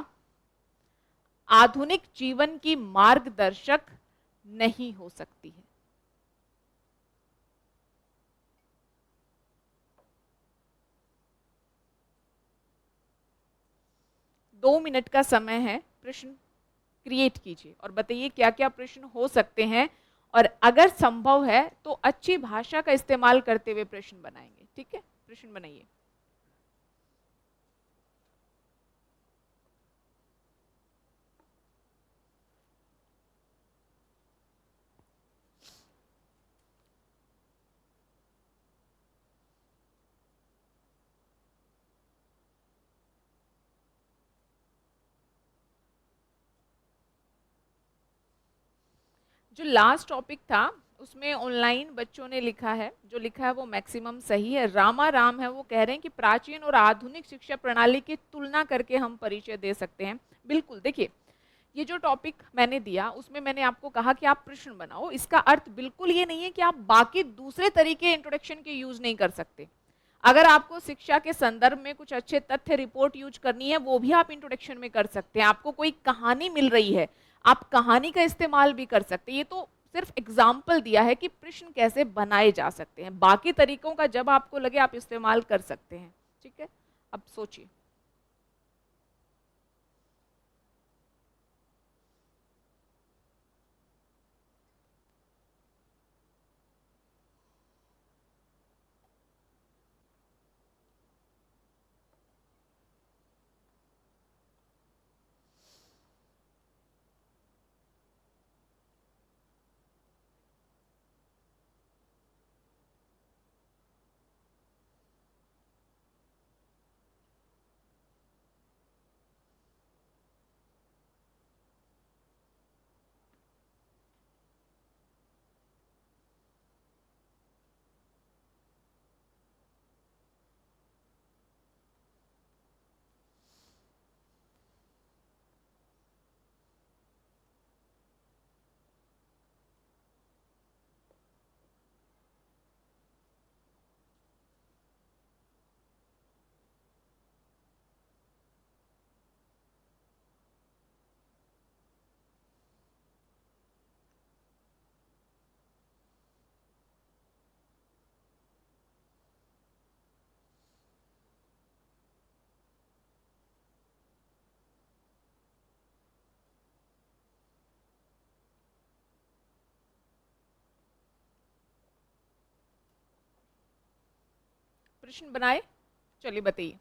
आधुनिक जीवन की मार्गदर्शक नहीं हो सकती है। दो मिनट का समय है, प्रश्न क्रिएट कीजिए और बताइए क्या क्या प्रश्न हो सकते हैं, और अगर संभव है तो अच्छी भाषा का इस्तेमाल करते हुए प्रश्न बनाएंगे। ठीक है, प्रश्न बनाइए। जो लास्ट टॉपिक था उसमें ऑनलाइन बच्चों ने लिखा है, जो लिखा है वो मैक्सिमम सही है। रामा राम है, वो कह रहे हैं कि प्राचीन और आधुनिक शिक्षा प्रणाली की तुलना करके हम परिचय दे सकते हैं। बिल्कुल, देखिए ये जो टॉपिक मैंने दिया उसमें मैंने आपको कहा कि आप प्रश्न बनाओ। इसका अर्थ बिल्कुल ये नहीं है कि आप बाकी दूसरे तरीके इंट्रोडक्शन के यूज नहीं कर सकते। अगर आपको शिक्षा के संदर्भ में कुछ अच्छे तथ्य रिपोर्ट यूज करनी है वो भी आप इंट्रोडक्शन में कर सकते हैं। आपको कोई कहानी मिल रही है, आप कहानी का इस्तेमाल भी कर सकते हैं। ये तो सिर्फ एग्जाम्पल दिया है कि प्रश्न कैसे बनाए जा सकते हैं। बाकी तरीकों का जब आपको लगे आप इस्तेमाल कर सकते हैं। ठीक है, अब सोचिए। प्रश्न बनाए, चलिए बताइए।